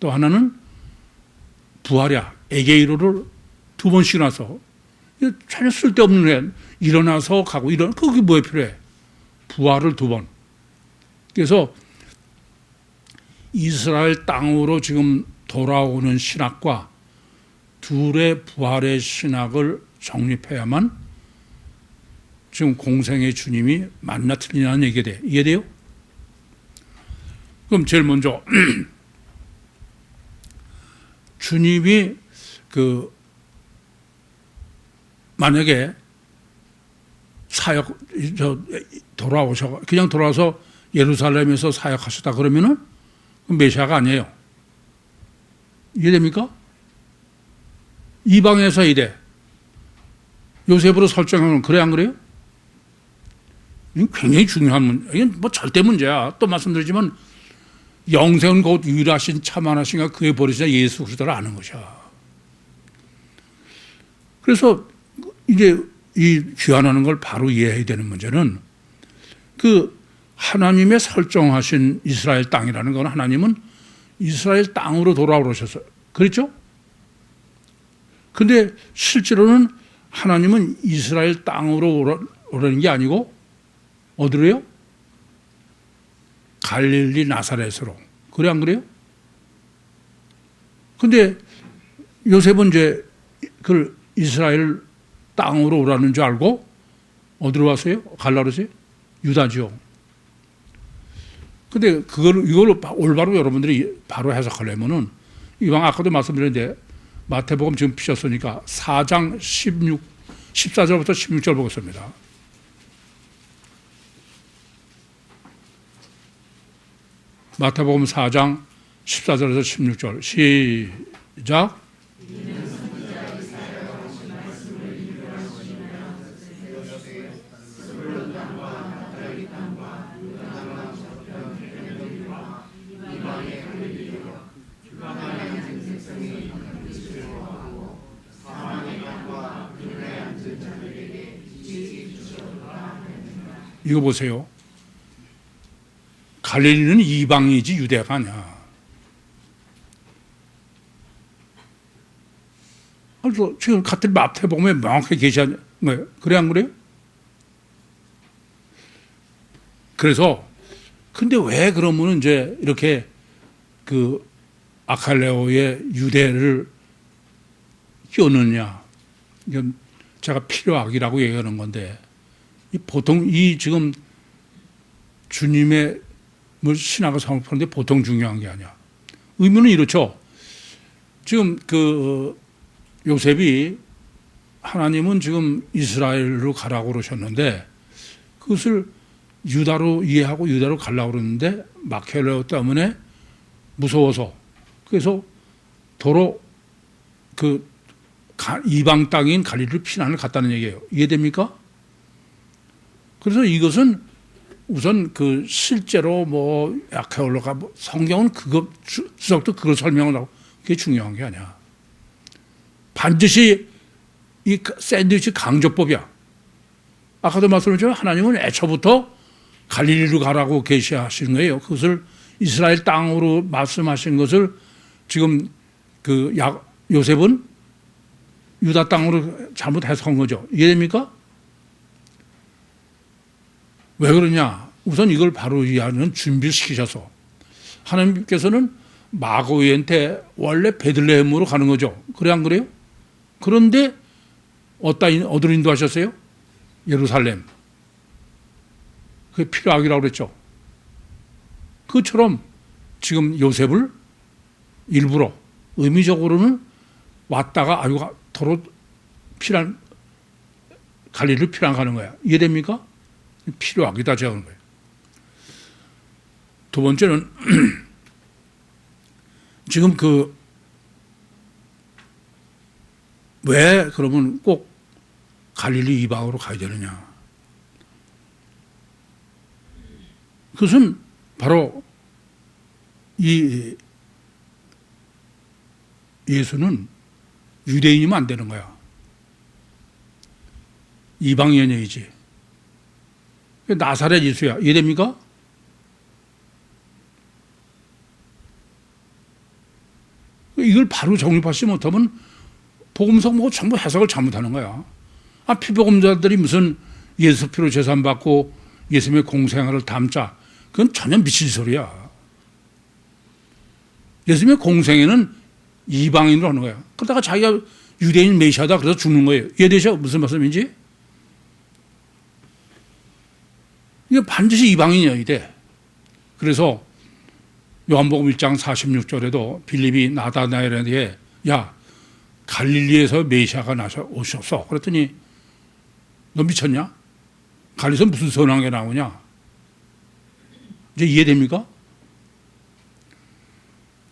또 하나는 부활이야. 에게이로를 두 번씩이나 써. 전혀 쓸데없는 애. 일어나서 가고, 그게 뭐에 필요해? 부활을 두 번. 그래서 이스라엘 땅으로 지금 돌아오는 신학과 둘의 부활의 신학을 정립해야만 지금 공생의 주님이 맞나 틀리냐는 얘기가 돼. 이해돼요? 그럼 제일 먼저 주님이 만약에 그냥 돌아와서 예루살렘에서 사역하셨다 그러면은 메시아가 아니에요. 이해됩니까? 이방에서 이래. 요셉으로 설정하면 그래 안 그래요? 이건 굉장히 중요한 문제. 이건 뭐 절대 문제야. 또 말씀드리지만 영생은 곧 유일하신 참만하신가 그의 버리시자 예수 그리스도를 아는 것이야. 그래서 이제 이 귀환하는 걸 바로 이해해야 되는 문제는 그 하나님의 설정하신 이스라엘 땅이라는 건 하나님은 이스라엘 땅으로 돌아오셨어요. 그렇죠? 근데 실제로는 하나님은 이스라엘 땅으로 오라는 게 아니고 어디로요? 갈릴리 나사렛으로. 그래 안 그래요? 근데 요셉은 이제 그 이스라엘 땅으로 오라는 줄 알고 어디로 왔어요? 갈라 그러세요? 유다지요. 근데 이걸 올바로 여러분들이 바로 해석하려면은 이왕 아까도 말씀드렸는데 마태복음 지금 피셨으니까 4장 14절부터 16절 보겠습니다. 마태복음 4장 14절에서 16절 시작. 이거 보세요. 갈릴리는 이방이지 유대가 아니야. 그래서 지금 같은 마태복음에 명확하게 계시한 거예요. 그래 안 그래요? 그래서 근데 왜 그러면 이제 이렇게 그 아칼레오의 유대를 끼얹느냐? 이건 제가 필요악이라고 얘기하는 건데 보통 이 지금 주님의 신학을 사모하는데 보통 중요한 게 아니야. 의미는 이렇죠. 지금 그 요셉이 하나님은 지금 이스라엘로 가라고 그러셨는데 그것을 유다로 이해하고 유다로 가려고 그러는데 마켈레오 때문에 무서워서 그래서 도로 그 이방 땅인 갈릴리로 피난을 갔다는 얘기예요. 이해됩니까? 그래서 이것은 우선 그 실제로 뭐 야케올로가 뭐 성경은 그거 주석도 그걸 설명을 하고 그게 중요한 게 아니야. 반드시 이 샌드위치 강조법이야. 아까도 말씀드렸지만 하나님은 애초부터 갈릴리로 가라고 계시하신 거예요. 그것을 이스라엘 땅으로 말씀하신 것을 지금 그 요셉은 유다 땅으로 잘못 해석한 거죠. 이해됩니까? 왜 그러냐? 우선 이걸 바로 이해하는 준비를 시키셔서 하나님께서는 마고이한테 원래 베들레헴으로 가는 거죠. 그래 안 그래요? 그런데 어디로 인도하셨어요? 예루살렘. 그게 필요하기라고 그랬죠. 그처럼 지금 요셉을 일부러 의미적으로는 왔다가 아유 도로 갈릴리로 피난 가는 거야. 이해됩니까? 필요하기다 제가 하는 거예요. 두 번째는 지금 왜 그러면 꼭 갈릴리 이방으로 가야 되느냐? 그것은 바로 이 예수는 유대인이면 안 되는 거야. 이방인이지. 나사렛 예수야. 이해됩니까? 이걸 바로 정립하지 못하면 복음서 뭐 전부 해석을 잘못하는 거야. 피복음자들이 무슨 예수 피로 제산받고 예수님의 공생애를 담자. 그건 전혀 미친 소리야. 예수님의 공생애는 이방인으로 하는 거야. 그러다가 자기가 유대인 메시아다 그래서 죽는 거예요. 이해되죠? 무슨 말씀인지? 이게 반드시 이방인이어야 돼. 그래서 요한복음 1장 46절에도 빌립이 나다나엘에게 야 갈릴리에서 메시아가 오셨어. 그랬더니 너 미쳤냐? 갈릴리에서 무슨 선한 게 나오냐? 이제 이해됩니까?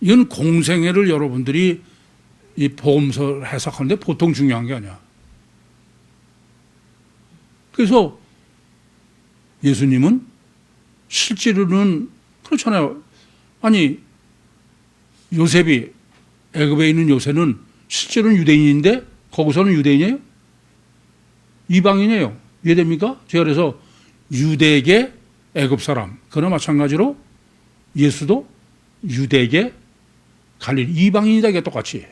이건 공생애를 여러분들이 이 복음서를 해석하는데 보통 중요한 게 아니야. 그래서 예수님은 실제로는 그렇잖아요. 아니 요셉이 애굽에 있는 요셉은 실제로는 유대인인데 거기서는 유대인이에요? 이방인이에요. 이해됩니까? 제가 그래서 유대계 애굽 사람 그러나 마찬가지로 예수도 유대계 갈릴리 이방인이다 이게 똑같이.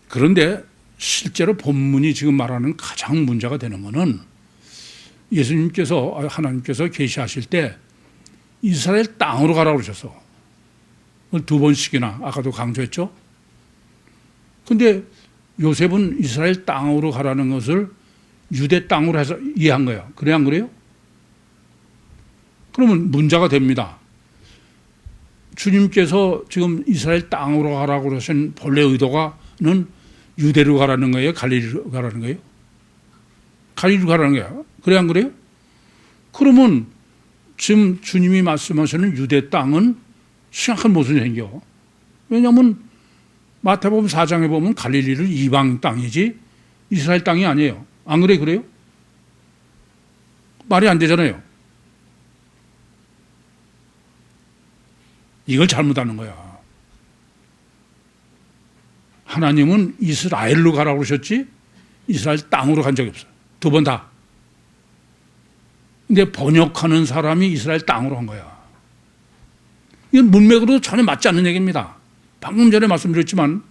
그런데 실제로 본문이 지금 말하는 가장 문제가 되는 것은 예수님께서 하나님께서 계시하실 때 이스라엘 땅으로 가라고 그러셨어. 그걸 두 번씩이나 아까도 강조했죠. 그런데 요셉은 이스라엘 땅으로 가라는 것을 유대 땅으로 해서 이해한 거예요. 그래 안 그래요? 그러면 문제가 됩니다. 주님께서 지금 이스라엘 땅으로 가라고 그러신 본래 의도가는 유대로 가라는 거예요? 갈릴리로 가라는 거예요? 갈릴리로 가라는 거예요. 그래 안 그래요? 그러면 지금 주님이 말씀하시는 유대 땅은 심각한 모습이 생겨. 왜냐하면 마태복음 4장에 보면 갈릴리를 이방 땅이지 이스라엘 땅이 아니에요. 안 그래? 그래요? 말이 안 되잖아요. 이걸 잘못하는 거야. 하나님은 이스라엘로 가라고 그러셨지 이스라엘 땅으로 간 적이 없어요. 두 번 다. 근데 번역하는 사람이 이스라엘 땅으로 한 거야. 이건 문맥으로 전혀 맞지 않는 얘기입니다. 방금 전에 말씀드렸지만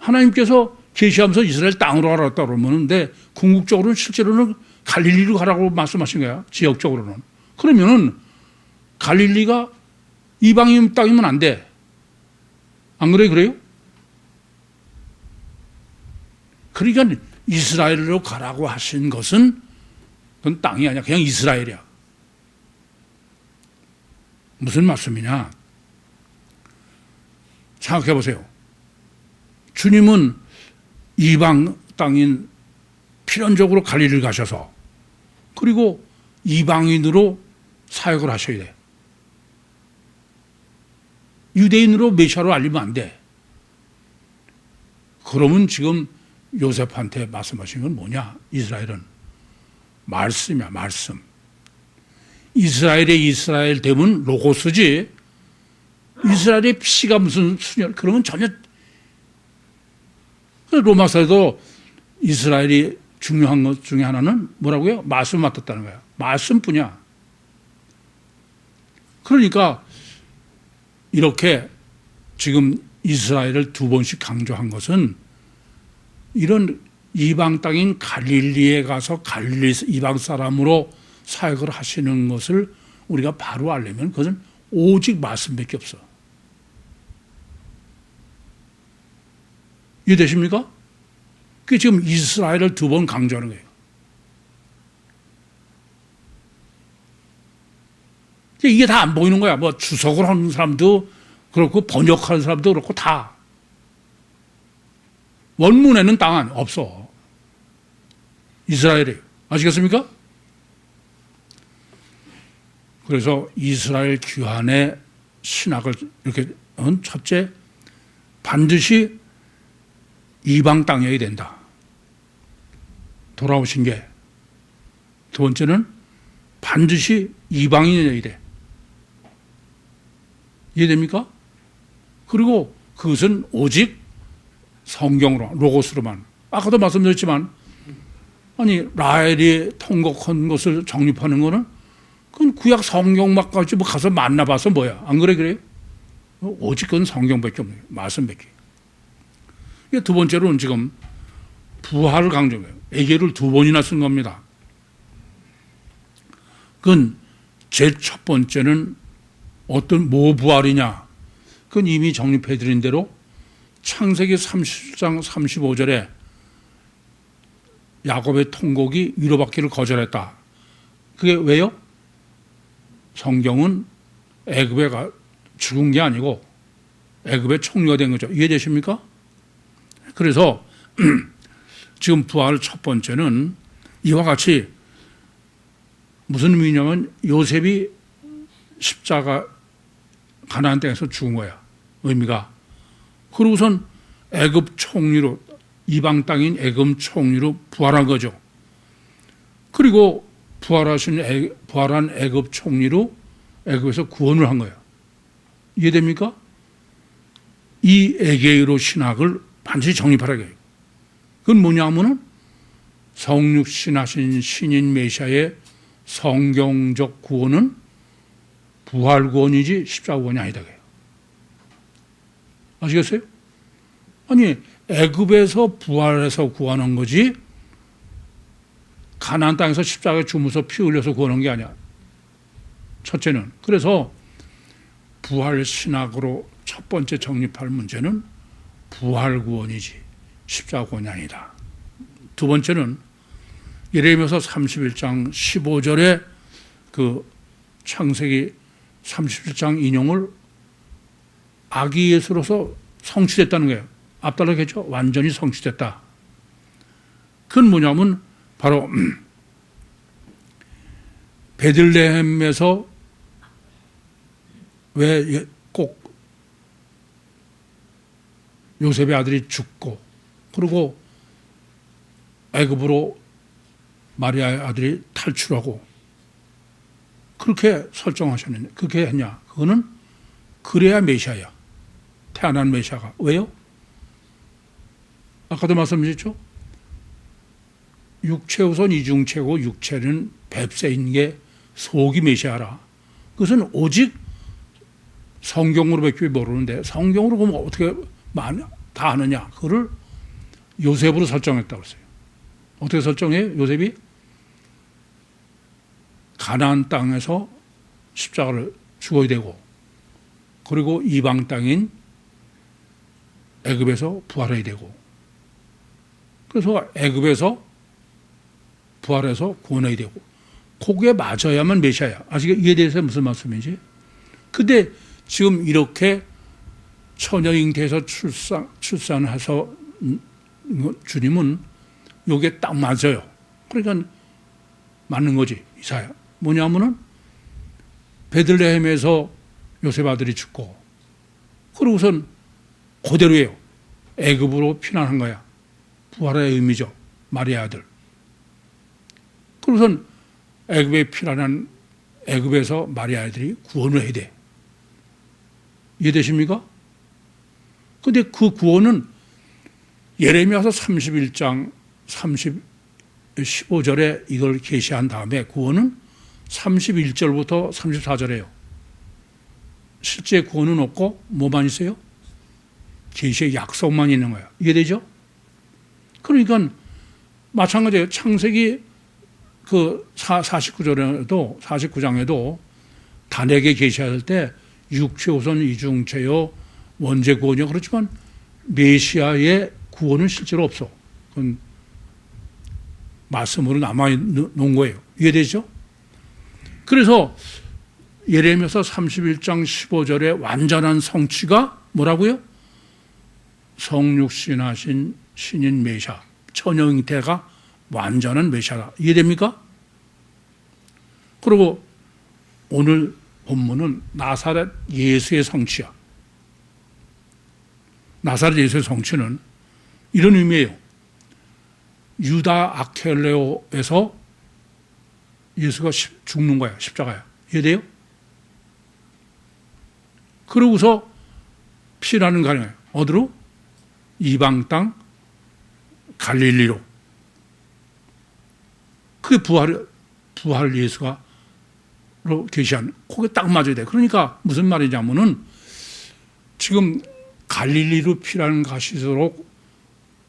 하나님께서 계시하면서 이스라엘 땅으로 가라고 그러면, 근데 궁극적으로는 실제로는 갈릴리로 가라고 말씀하신 거야. 지역적으로는. 그러면은 갈릴리가 이방인 땅이면 안 돼. 안 그래요? 그러니까 이스라엘로 가라고 하신 것은 그건 땅이 아니야. 그냥 이스라엘이야. 무슨 말씀이냐? 생각해 보세요. 주님은 이방 땅인 필연적으로 갈릴리를 가셔서 그리고 이방인으로 사역을 하셔야 돼. 유대인으로 메시아로 알리면 안 돼. 그러면 지금 요셉한테 말씀하신 건 뭐냐? 이스라엘은 말씀이야, 말씀. 이스라엘의 이스라엘 되면 로고스지. 이스라엘의 피가 무슨 수녀, 그러면 전혀. 로마서에도 이스라엘이 중요한 것 중에 하나는 뭐라고요? 말씀을 맡았다는 거야. 말씀뿐이야. 그러니까 이렇게 지금 이스라엘을 두 번씩 강조한 것은 이런 이방 땅인 갈릴리에 가서 갈릴리 이방 사람으로 사역을 하시는 것을 우리가 바로 알려면 그것은 오직 말씀밖에 없어. 이해되십니까? 그게 지금 이스라엘을 두 번 강조하는 거예요. 이게 다 안 보이는 거야. 뭐 주석을 하는 사람도 그렇고 번역하는 사람도 그렇고 다. 원문에는 땅 없어. 이스라엘이에요. 아시겠습니까? 그래서 이스라엘 귀환의 신학을 이렇게 첫째, 반드시 이방 땅이어야 된다. 돌아오신 게. 두 번째는 반드시 이방인이어야 돼. 이해됩니까? 그리고 그것은 오직 성경으로, 로고스로만. 아까도 말씀드렸지만, 아니, 라헬이 통곡한 것을 정립하는 거는 그건 구약 성경만까지 뭐 가서 만나봐서 뭐야. 안 그래요? 오직 그건 성경밖에 없는 거예요. 말씀밖에. 두 번째로는 지금 부활을 강조해요. 에게를 두 번이나 쓴 겁니다. 그건 제 첫 번째는 어떤 뭐 부활이냐. 그건 이미 정립해드린 대로 창세기 30장 35절에 야곱의 통곡이 위로받기를 거절했다. 그게 왜요? 성경은 애굽에 죽은 게 아니고 애굽에 총리가 된 거죠. 이해되십니까? 그래서 지금 부활 첫 번째는 이와 같이 무슨 의미냐면 요셉이 십자가 가나안 땅에서 죽은 거야. 의미가. 그러고선 애굽 총리로 이방 땅인 애굽 총리로 부활한 거죠. 그리고 부활한 애굽 총리로 애굽에서 구원을 한 거예요. 이해됩니까? 이 에게이로 신학을 반드시 정립하라고 해요. 그건 뭐냐 하면은 성육신하신 신인 메시아의 성경적 구원은 부활 구원이지 십자가 구원이 아니다. 아시겠어요? 아니, 애굽에서 부활해서 구원한 거지 가나안 땅에서 십자가에 죽으면서 피 흘려서 구원한 게 아니야. 첫째는. 그래서 부활 신학으로 첫 번째 정립할 문제는 부활 구원이지 십자가 구원이 아니다. 두 번째는 예레미야서 31장 15절에 그 창세기 37장 인용을 아기 예수로서 성취됐다는 거예요. 앞달라겠죠? 완전히 성취됐다. 그건 뭐냐면 바로 베들레헴에서 왜 꼭 요셉의 아들이 죽고 그리고 애굽으로 마리아의 아들이 탈출하고 그렇게 설정하셨는데 그렇게 했냐? 그거는 그래야 메시아야. 태어난 메시아가. 왜요? 아까도 말씀드렸죠? 육체 우선 이중체고 육체는 뱁새인 게 속이 메시아라. 그것은 오직 성경으로밖에 모르는데 성경으로 보면 어떻게 다 아느냐? 그거를 요셉으로 설정했다고 했어요. 어떻게 설정해요? 요셉이 가나안 땅에서 십자가를 죽어야 되고, 그리고 이방 땅인 애굽에서 부활해야 되고, 그래서 애굽에서 부활해서 구원해야 되고, 그게 맞아야만 메시아야. 아시겠? 이에 대해서 무슨 말씀인지? 근데 지금 이렇게 처녀잉태에서 출산해서 주님은 요게 딱 맞아요. 그러니까 맞는 거지, 이사야. 뭐냐면은 베들레헴에서 요셉 아들이 죽고, 그러고선 그대로예요. 애굽으로 피난한 거야. 부활의 의미죠. 마리아 아들. 그러고선 애굽에 피난한 애굽에서 마리아 아들이 구원을 해야 돼. 이해되십니까? 근데 그 구원은 예레미야서 31장 15절에 이걸 계시한 다음에 구원은 31절부터 34절에요. 실제 구원은 없고 뭐만 있어요? 계시의 약속만 있는 거예요. 이해되죠? 그러니까 마찬가지예요. 창세기 그 49장에도 단에게 계시할 때 육체우선 이중체요 원죄 구원이요. 그렇지만 메시아의 구원은 실제로 없어. 그건 말씀으로 남아놓은 거예요. 이해되죠? 그래서 예레미야서 31장 15절의 완전한 성취가 뭐라고요? 성육신하신 신인 메시아, 처녀잉태가 완전한 메시아다. 이해됩니까? 그리고 오늘 본문은 나사렛 예수의 성취야. 나사렛 예수의 성취는 이런 의미예요. 유다 아켈레오에서 예수가 죽는 거야. 십자가야. 이해돼요? 그러고서 피난은 가능해요. 어디로? 이방 땅 갈릴리로. 그게 부활 예수가 로 계시한, 그게 딱 맞아야 돼. 그러니까 무슨 말이냐면은 지금 갈릴리로 피난 가시도록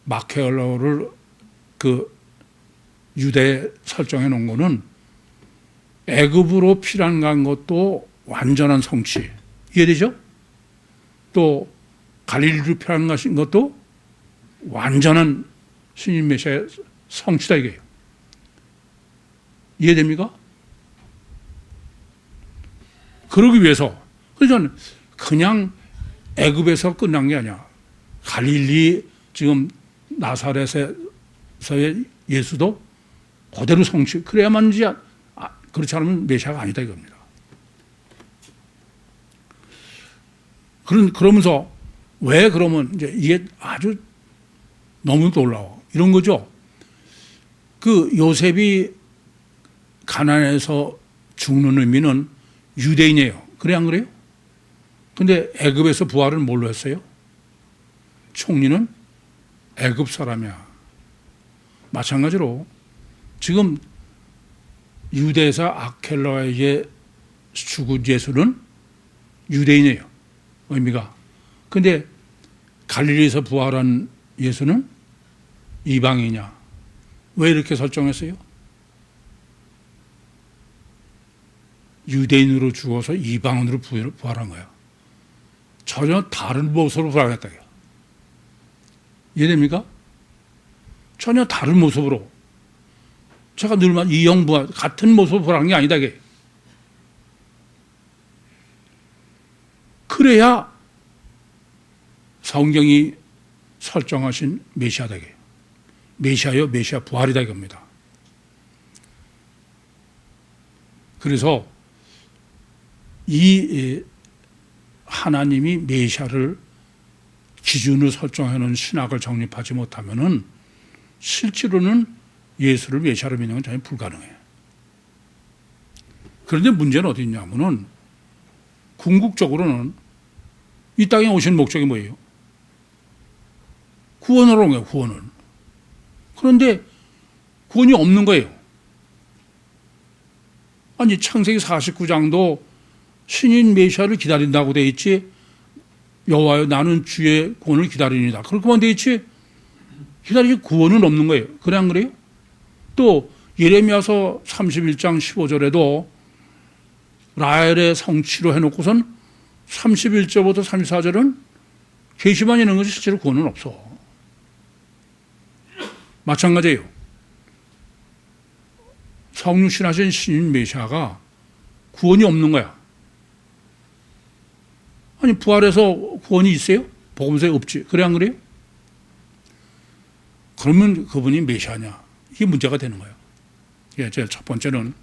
마케올로를 그 유대에 설정해 놓은 거는 애굽으로 피난 간 것도 완전한 성취. 이해되죠? 또 갈릴리로 피난 가신 것도 완전한 신인 메시아의 성취다 이게요. 이해됩니까? 그러기 위해서, 그러니까 그냥 애굽에서 끝난 게 아니야. 갈릴리 지금 나사렛에서의 예수도 그대로 성취. 그래야만 이제 그렇지 않으면 메시아가 아니다 이겁니다. 그러면서 왜 그러면 이제 이게 아주 너무 놀라워. 이런 거죠. 그 요셉이 가나안에서 죽는 의미는 유대인이에요. 그래 안 그래요? 근데 애굽에서 부활은 뭘로 했어요? 총리는 애굽 사람이야. 마찬가지로 지금 유대에서 아켈라에게 죽은 예수는 유대인이에요. 의미가. 근데 갈릴리에서 부활한 예수는 이방이냐? 왜 이렇게 설정했어요? 유대인으로 죽어서 이방인으로 부활한 거야. 전혀 다른 모습으로 부활했다. 이해됩니까? 전혀 다른 모습으로. 제가 늘 말, 이형부활, 같은 모습으로 부활한 게 아니다. 이게. 그래야 성경이 설정하신 메시아다. 이게. 메시아요, 메시아 부활이다. 이겁니다. 그래서 이 하나님이 메시아를 기준으로 설정해 놓은 신학을 정립하지 못하면은 실제로는 예수를 메시아로 믿는 건 전혀 불가능해요. 그런데 문제는 어디 있냐면은 궁극적으로는 이 땅에 오신 목적이 뭐예요? 구원을 온 거예요, 구원을. 그런데 구원이 없는 거예요. 아니, 창세기 49장도 신인 메시아를 기다린다고 돼 있지, 여호와여 나는 주의 구원을 기다리니다. 그렇게만 돼 있지 기다리기 구원은 없는 거예요. 그래 안 그래요? 또 예레미야서 31장 15절에도 라헬의 성취로 해놓고선 31절부터 34절은 계시만 있는 것이 실제로 구원은 없어. 마찬가지예요. 성육신하신 신인 메시아가 구원이 없는 거야. 아니 부활해서 구원이 있어요? 복음서에 없지. 그래 안 그래요? 그러면 그분이 메시아냐? 이게 문제가 되는 거예요. 예, 제일 첫 번째는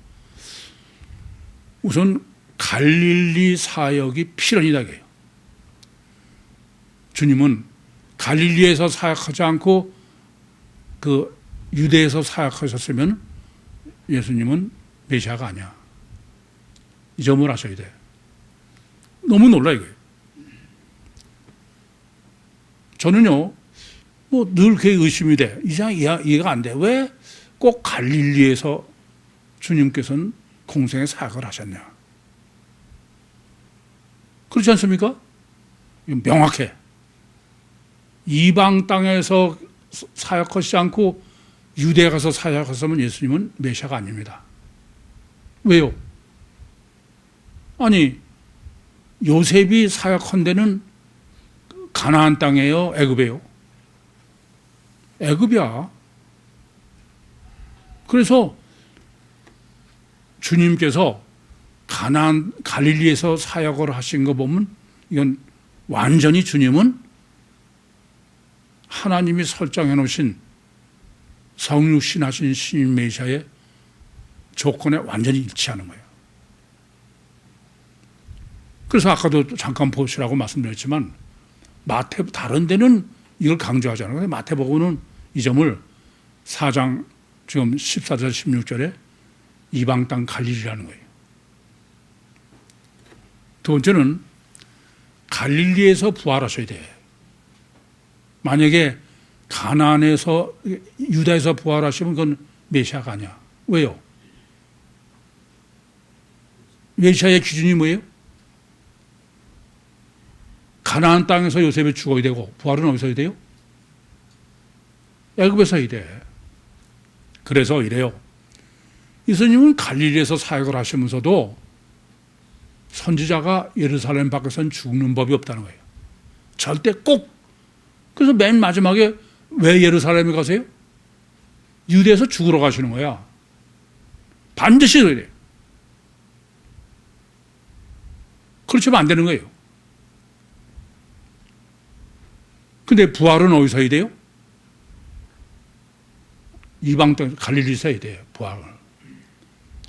우선 갈릴리 사역이 필연이다 이거예요. 주님은 갈릴리에서 사역하지 않고 그 유대에서 사역하셨으면 예수님은 메시아가 아니야. 이 점을 아셔야 돼. 너무 놀라 이거예요. 저는요, 뭐 늘 그게 의심이 돼. 이상 이해가 안 돼. 왜 꼭 갈릴리에서 주님께서는 공생의 사역을 하셨냐? 그렇지 않습니까? 명확해. 이방 땅에서 사역하지 않고 유대에 가서 사역하셨으면 예수님은 메시아가 아닙니다. 왜요? 아니 요셉이 사역한 데는 가나안 땅이에요? 애굽이에요? 애굽이야. 그래서 주님께서 가나안 갈릴리에서 사역을 하신 거 보면 이건 완전히 주님은 하나님이 설정해 놓으신 성육신하신 신인 메시아의 조건에 완전히 일치하는 거예요. 그래서 아까도 잠깐 보시라고 말씀드렸지만 마태 다른 데는 이걸 강조하지 않아요. 마태복음은 이 점을 4장 지금 14절 16절에 이방 땅 갈릴리라는 거예요. 두 번째는 갈릴리에서 부활하셔야 돼. 만약에 가나안에서 유다에서 부활하시면 그건 메시아가 아니야. 왜요? 메시아의 기준이 뭐예요? 가나안 땅에서 요셉이 죽어야 되고 부활은 어디서 해야 돼요? 애굽에서 해야 돼. 그래서 이래요. 예수님은 갈릴리에서 사역을 하시면서도 선지자가 예루살렘 밖에서는 죽는 법이 없다는 거예요. 절대 꼭. 그래서 맨 마지막에 왜 예루살렘에 가세요? 유대에서 죽으러 가시는 거야. 반드시 그래야 돼. 그렇지 않으면 안 되는 거예요. 근데 부활은 어디서 해야 돼요? 이방 땅 갈릴리에서 해야 돼요. 부활을.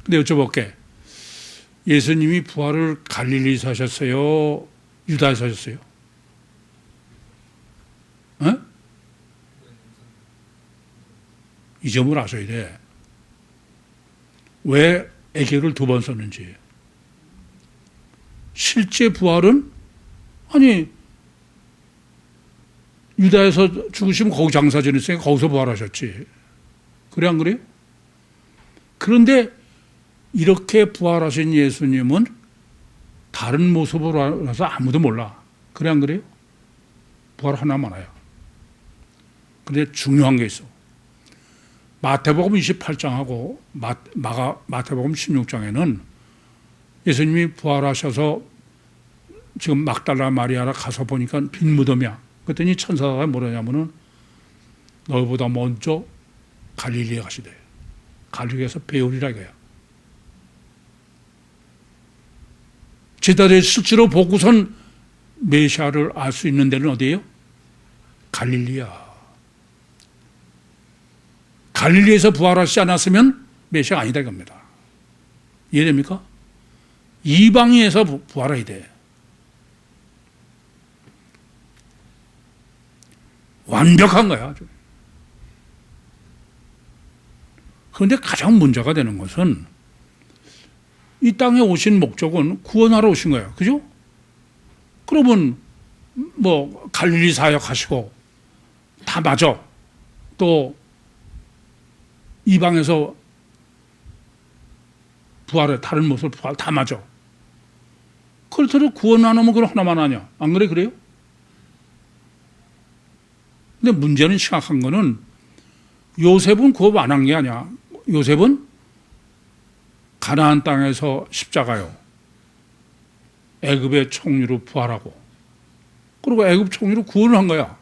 근데 여쭤볼게. 예수님이 부활을 갈릴리에서 하셨어요? 유다에서 하셨어요? 어? 이 점을 아셔야 돼. 왜 에게를 두 번 썼는지. 실제 부활은 아니 유다에서 죽으시면 거기 장사 지냈으니까 거기서 부활하셨지. 그래 안 그래요? 그런데 이렇게 부활하신 예수님은 다른 모습으로 와서 아무도 몰라. 그래 안 그래요? 부활 하나 많아요. 근데 중요한 게 있어. 마태복음 28장하고 마태복음 16장에는 예수님이 부활하셔서 지금 막달라 마리아라 가서 보니까 빈 무덤이야. 그랬더니 천사가 뭐라냐면은 너희보다 먼저 갈릴리에 가시대. 갈릴리에서 배우리라 이거야. 제자들이 실제로 보고선 메시아를 알 수 있는 데는 어디예요? 갈릴리야. 갈릴리에서 부활하시지 않았으면 메시아가 아니다 이겁니다. 이해됩니까? 이방인에서 부활해야 돼. 완벽한 거야. 그런데 가장 문제가 되는 것은 이 땅에 오신 목적은 구원하러 오신 거예요. 그죠? 그러면 뭐 갈릴리 사역하시고 다 맞아. 또 이방에서 부활해 다른 모습 부활 다 맞아. 그렇다고 구원 안 하면 그럼 하나만 하냐? 안 그래? 그래요? 근데 문제는 심각한 거는 요셉은 구업 안 한 게 아니야. 요셉은 가나안 땅에서 십자가요. 애굽의 총리로 부활하고 그리고 애굽 총리로 구원을 한 거야.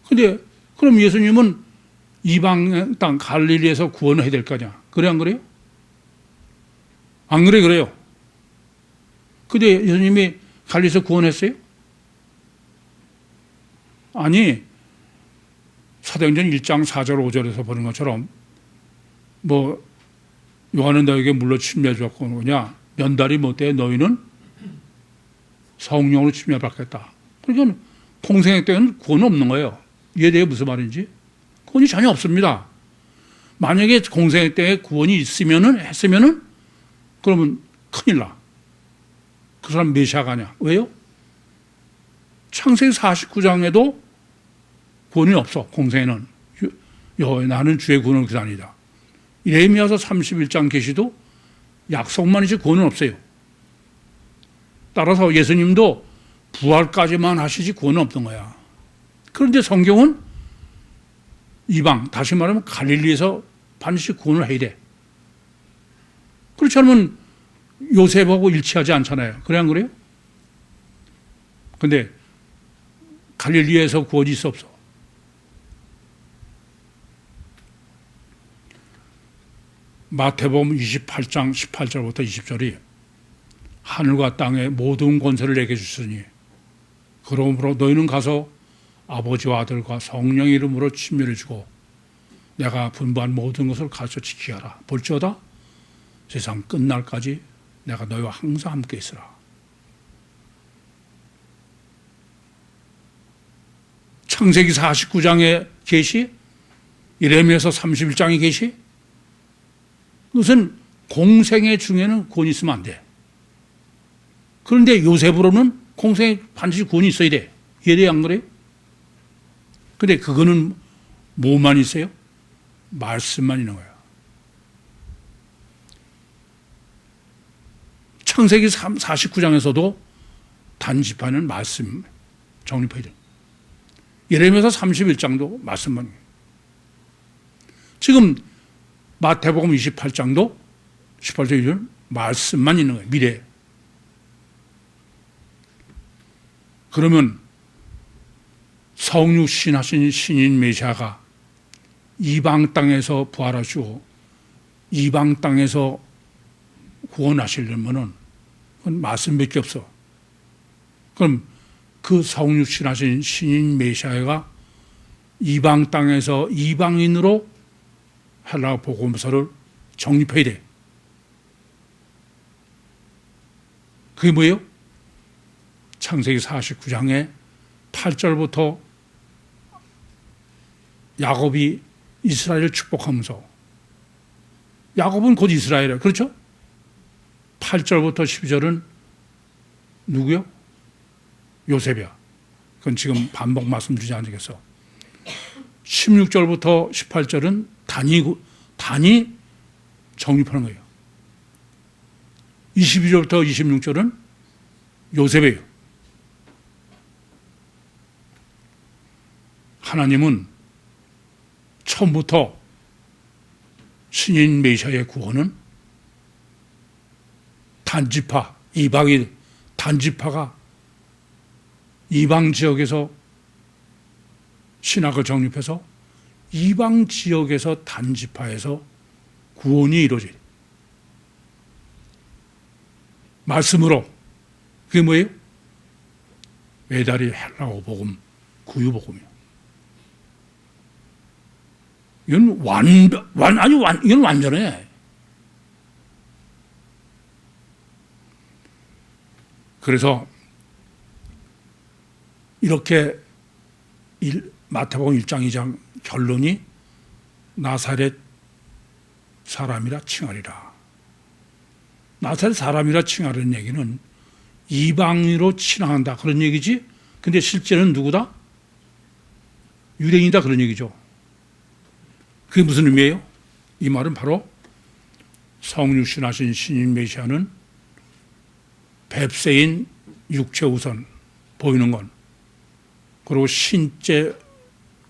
근데 그럼 예수님은 이방 땅 갈릴리에서 구원을 해야 될 거냐? 그래 안 그래요? 안 그래 그래요. 근데 예수님이 갈릴리에서 구원했어요? 아니, 사도행전 1장 4절 5절에서 보는 것처럼 뭐 요한은 너에게 물로 침례 주었고 뭐냐 면달이 못돼 너희는 성령으로 침례 받겠다. 그러니까 공생애 때는 구원 없는 거예요. 이에 대해 무슨 말인지 구원이 전혀 없습니다. 만약에 공생애 때에 구원이 했으면은 그러면 큰일 나. 그 사람 메시아가 아니야. 왜요? 창세기 49장에도 구원이 없어. 공생애는 나는 주의 구원을 기다리다. 예레미야서 31장 계시도 약속만이지 구원은 없어요. 따라서 예수님도 부활까지만 하시지 구원은 없던 거야. 그런데 성경은 이방, 다시 말하면 갈릴리에서 반드시 구원을 해야 돼. 그렇지 않으면 요셉하고 일치하지 않잖아요. 그래 안 그래요? 근데 갈릴리에서 구원이 있어 없어? 마태복음 28장 18절부터 20절이 하늘과 땅의 모든 권세를 내게 주시니 그러므로 너희는 가서 아버지와 아들과 성령의 이름으로 침례를 주고 내가 분부한 모든 것을 가르쳐 지키게 하라. 볼지어다 세상 끝날까지 내가 너희와 항상 함께 있으라. 창세기 49장의 계시, 예레미야서 31장의 계시, 그것은 공생애 중에는 구원이 있으면 안 돼. 그런데 요셉으로는 공생애 반드시 구원이 있어야 돼. 이해돼요? 안 그래요? 근데 그거는 뭐만 있어요? 말씀만 있는 거예요. 창세기 49장에서도 단지파는 말씀 정립해야 돼요. 예레미야서 31장도 말씀만. 지금 마태복음 28장도 18절 1절 말씀만 있는 거예요. 미래. 그러면 성육신 하신 신인 메시아가 이방 땅에서 부활하시고 이방 땅에서 구원하시려면은 그건 말씀밖에 없어. 그럼 그 성육신 하신 신인 메시아가 이방 땅에서 이방인으로 헬라 복음서를 정립해야 돼. 그게 뭐예요? 창세기 49장에 8절부터 야곱이 이스라엘을 축복하면서 야곱은 곧 이스라엘이에요. 그렇죠? 8절부터 12절은 누구요? 요셉이야. 그건 지금 반복 말씀드리지 않겠어. 16절부터 18절은 단이 정립하는 거예요. 22절부터 26절은 요셉이에요. 하나님은 처음부터 신인 메시아의 구원은 단지파, 이방인 단지파가 이방 지역에서 신학을 정립해서 이방 지역에서 단지파에서 구원이 이루어져요. 말씀으로. 그게 뭐예요? 외다리 헬라어 복음, 구유 복음이에요. 이건 이건 완전해. 그래서 이렇게 마태복음 1장 2장 결론이 나사렛 사람이라 칭하리라. 나사렛 사람이라 칭하는 얘기는 이방인으로 칭한다 그런 얘기지. 근데 실제는 누구다? 유대인이다 그런 얘기죠. 그게 무슨 의미예요? 이 말은 바로 성육신 하신 신인 메시아는 뱁새인 육체 우선 보이는 건 그리고 신재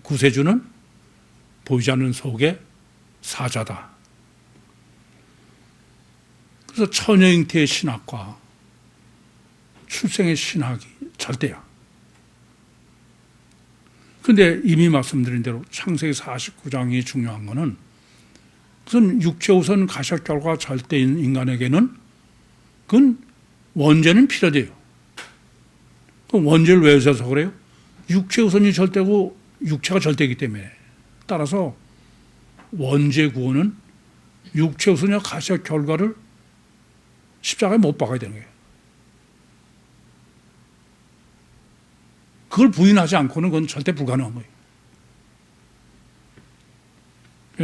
구세주는 보이지 않는 속의 사자다. 그래서 처녀 잉태의 신학과 출생의 신학이 절대야. 그런데 이미 말씀드린 대로 창세기 49장이 중요한 것은 그것은 육체 우선 가시적 결과 절대인 인간에게는 그건 원죄는 필요돼요. 그럼 원죄를 왜 해서 그래요? 육체 우선이 절대고 육체가 절대이기 때문에. 따라서 원죄 구원은 육체 우선이와 가시적 결과를 십자가에 못 박아야 되는 거예요. 그걸 부인하지 않고는 그건 절대 불가능한 거예요.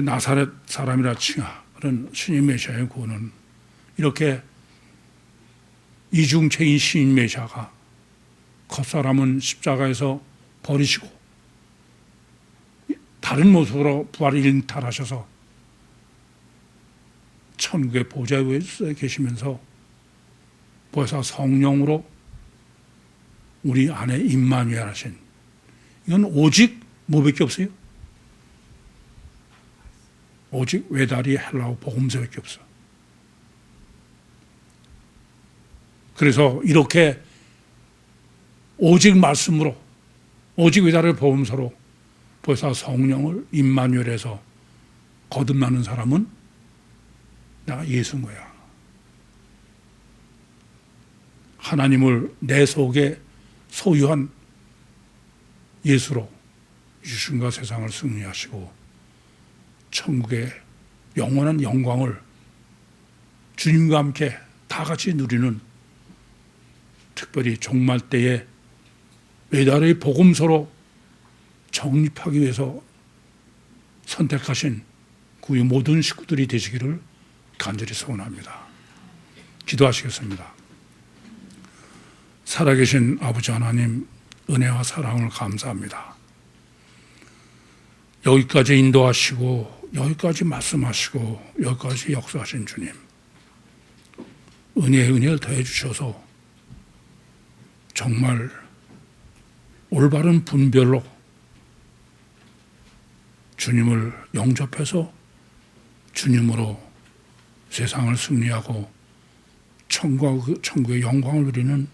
나사렛 사람이라 칭하는 신인 메시아의 구원은 이렇게 이중체인 신인 메시아가 겉사람은 십자가에서 버리시고 다른 모습으로 부활을 일탈하셔서 천국의 보좌 위에 계시면서 보혜사 성령으로 우리 안에 임마누엘 하신, 이건 오직 뭐밖에 없어요? 오직 외다리 헬라어 복음서밖에 없어. 그래서 이렇게 오직 말씀으로, 오직 외다리 복음서로 보혜사 성령을 임마누엘에서 거듭나는 사람은 내가 예수인 거야. 하나님을 내 속에 소유한 예수로 유신과 세상을 승리하시고 천국의 영원한 영광을 주님과 함께 다 같이 누리는, 특별히 종말 때에 외달의 복음서로 정립하기 위해서 선택하신 그 모든 식구들이 되시기를 간절히 소원합니다. 기도하시겠습니다. 살아계신 아버지 하나님, 은혜와 사랑을 감사합니다. 여기까지 인도하시고 여기까지 말씀하시고 여기까지 역사하신 주님, 은혜에 은혜를 더해 주셔서 정말 올바른 분별로 주님을 영접해서 주님으로 세상을 승리하고 천국의 영광을 누리는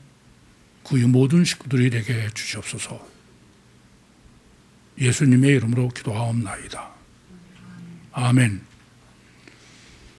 그의 모든 식구들이 되게 해주시옵소서. 예수님의 이름으로 기도하옵나이다. 아멘.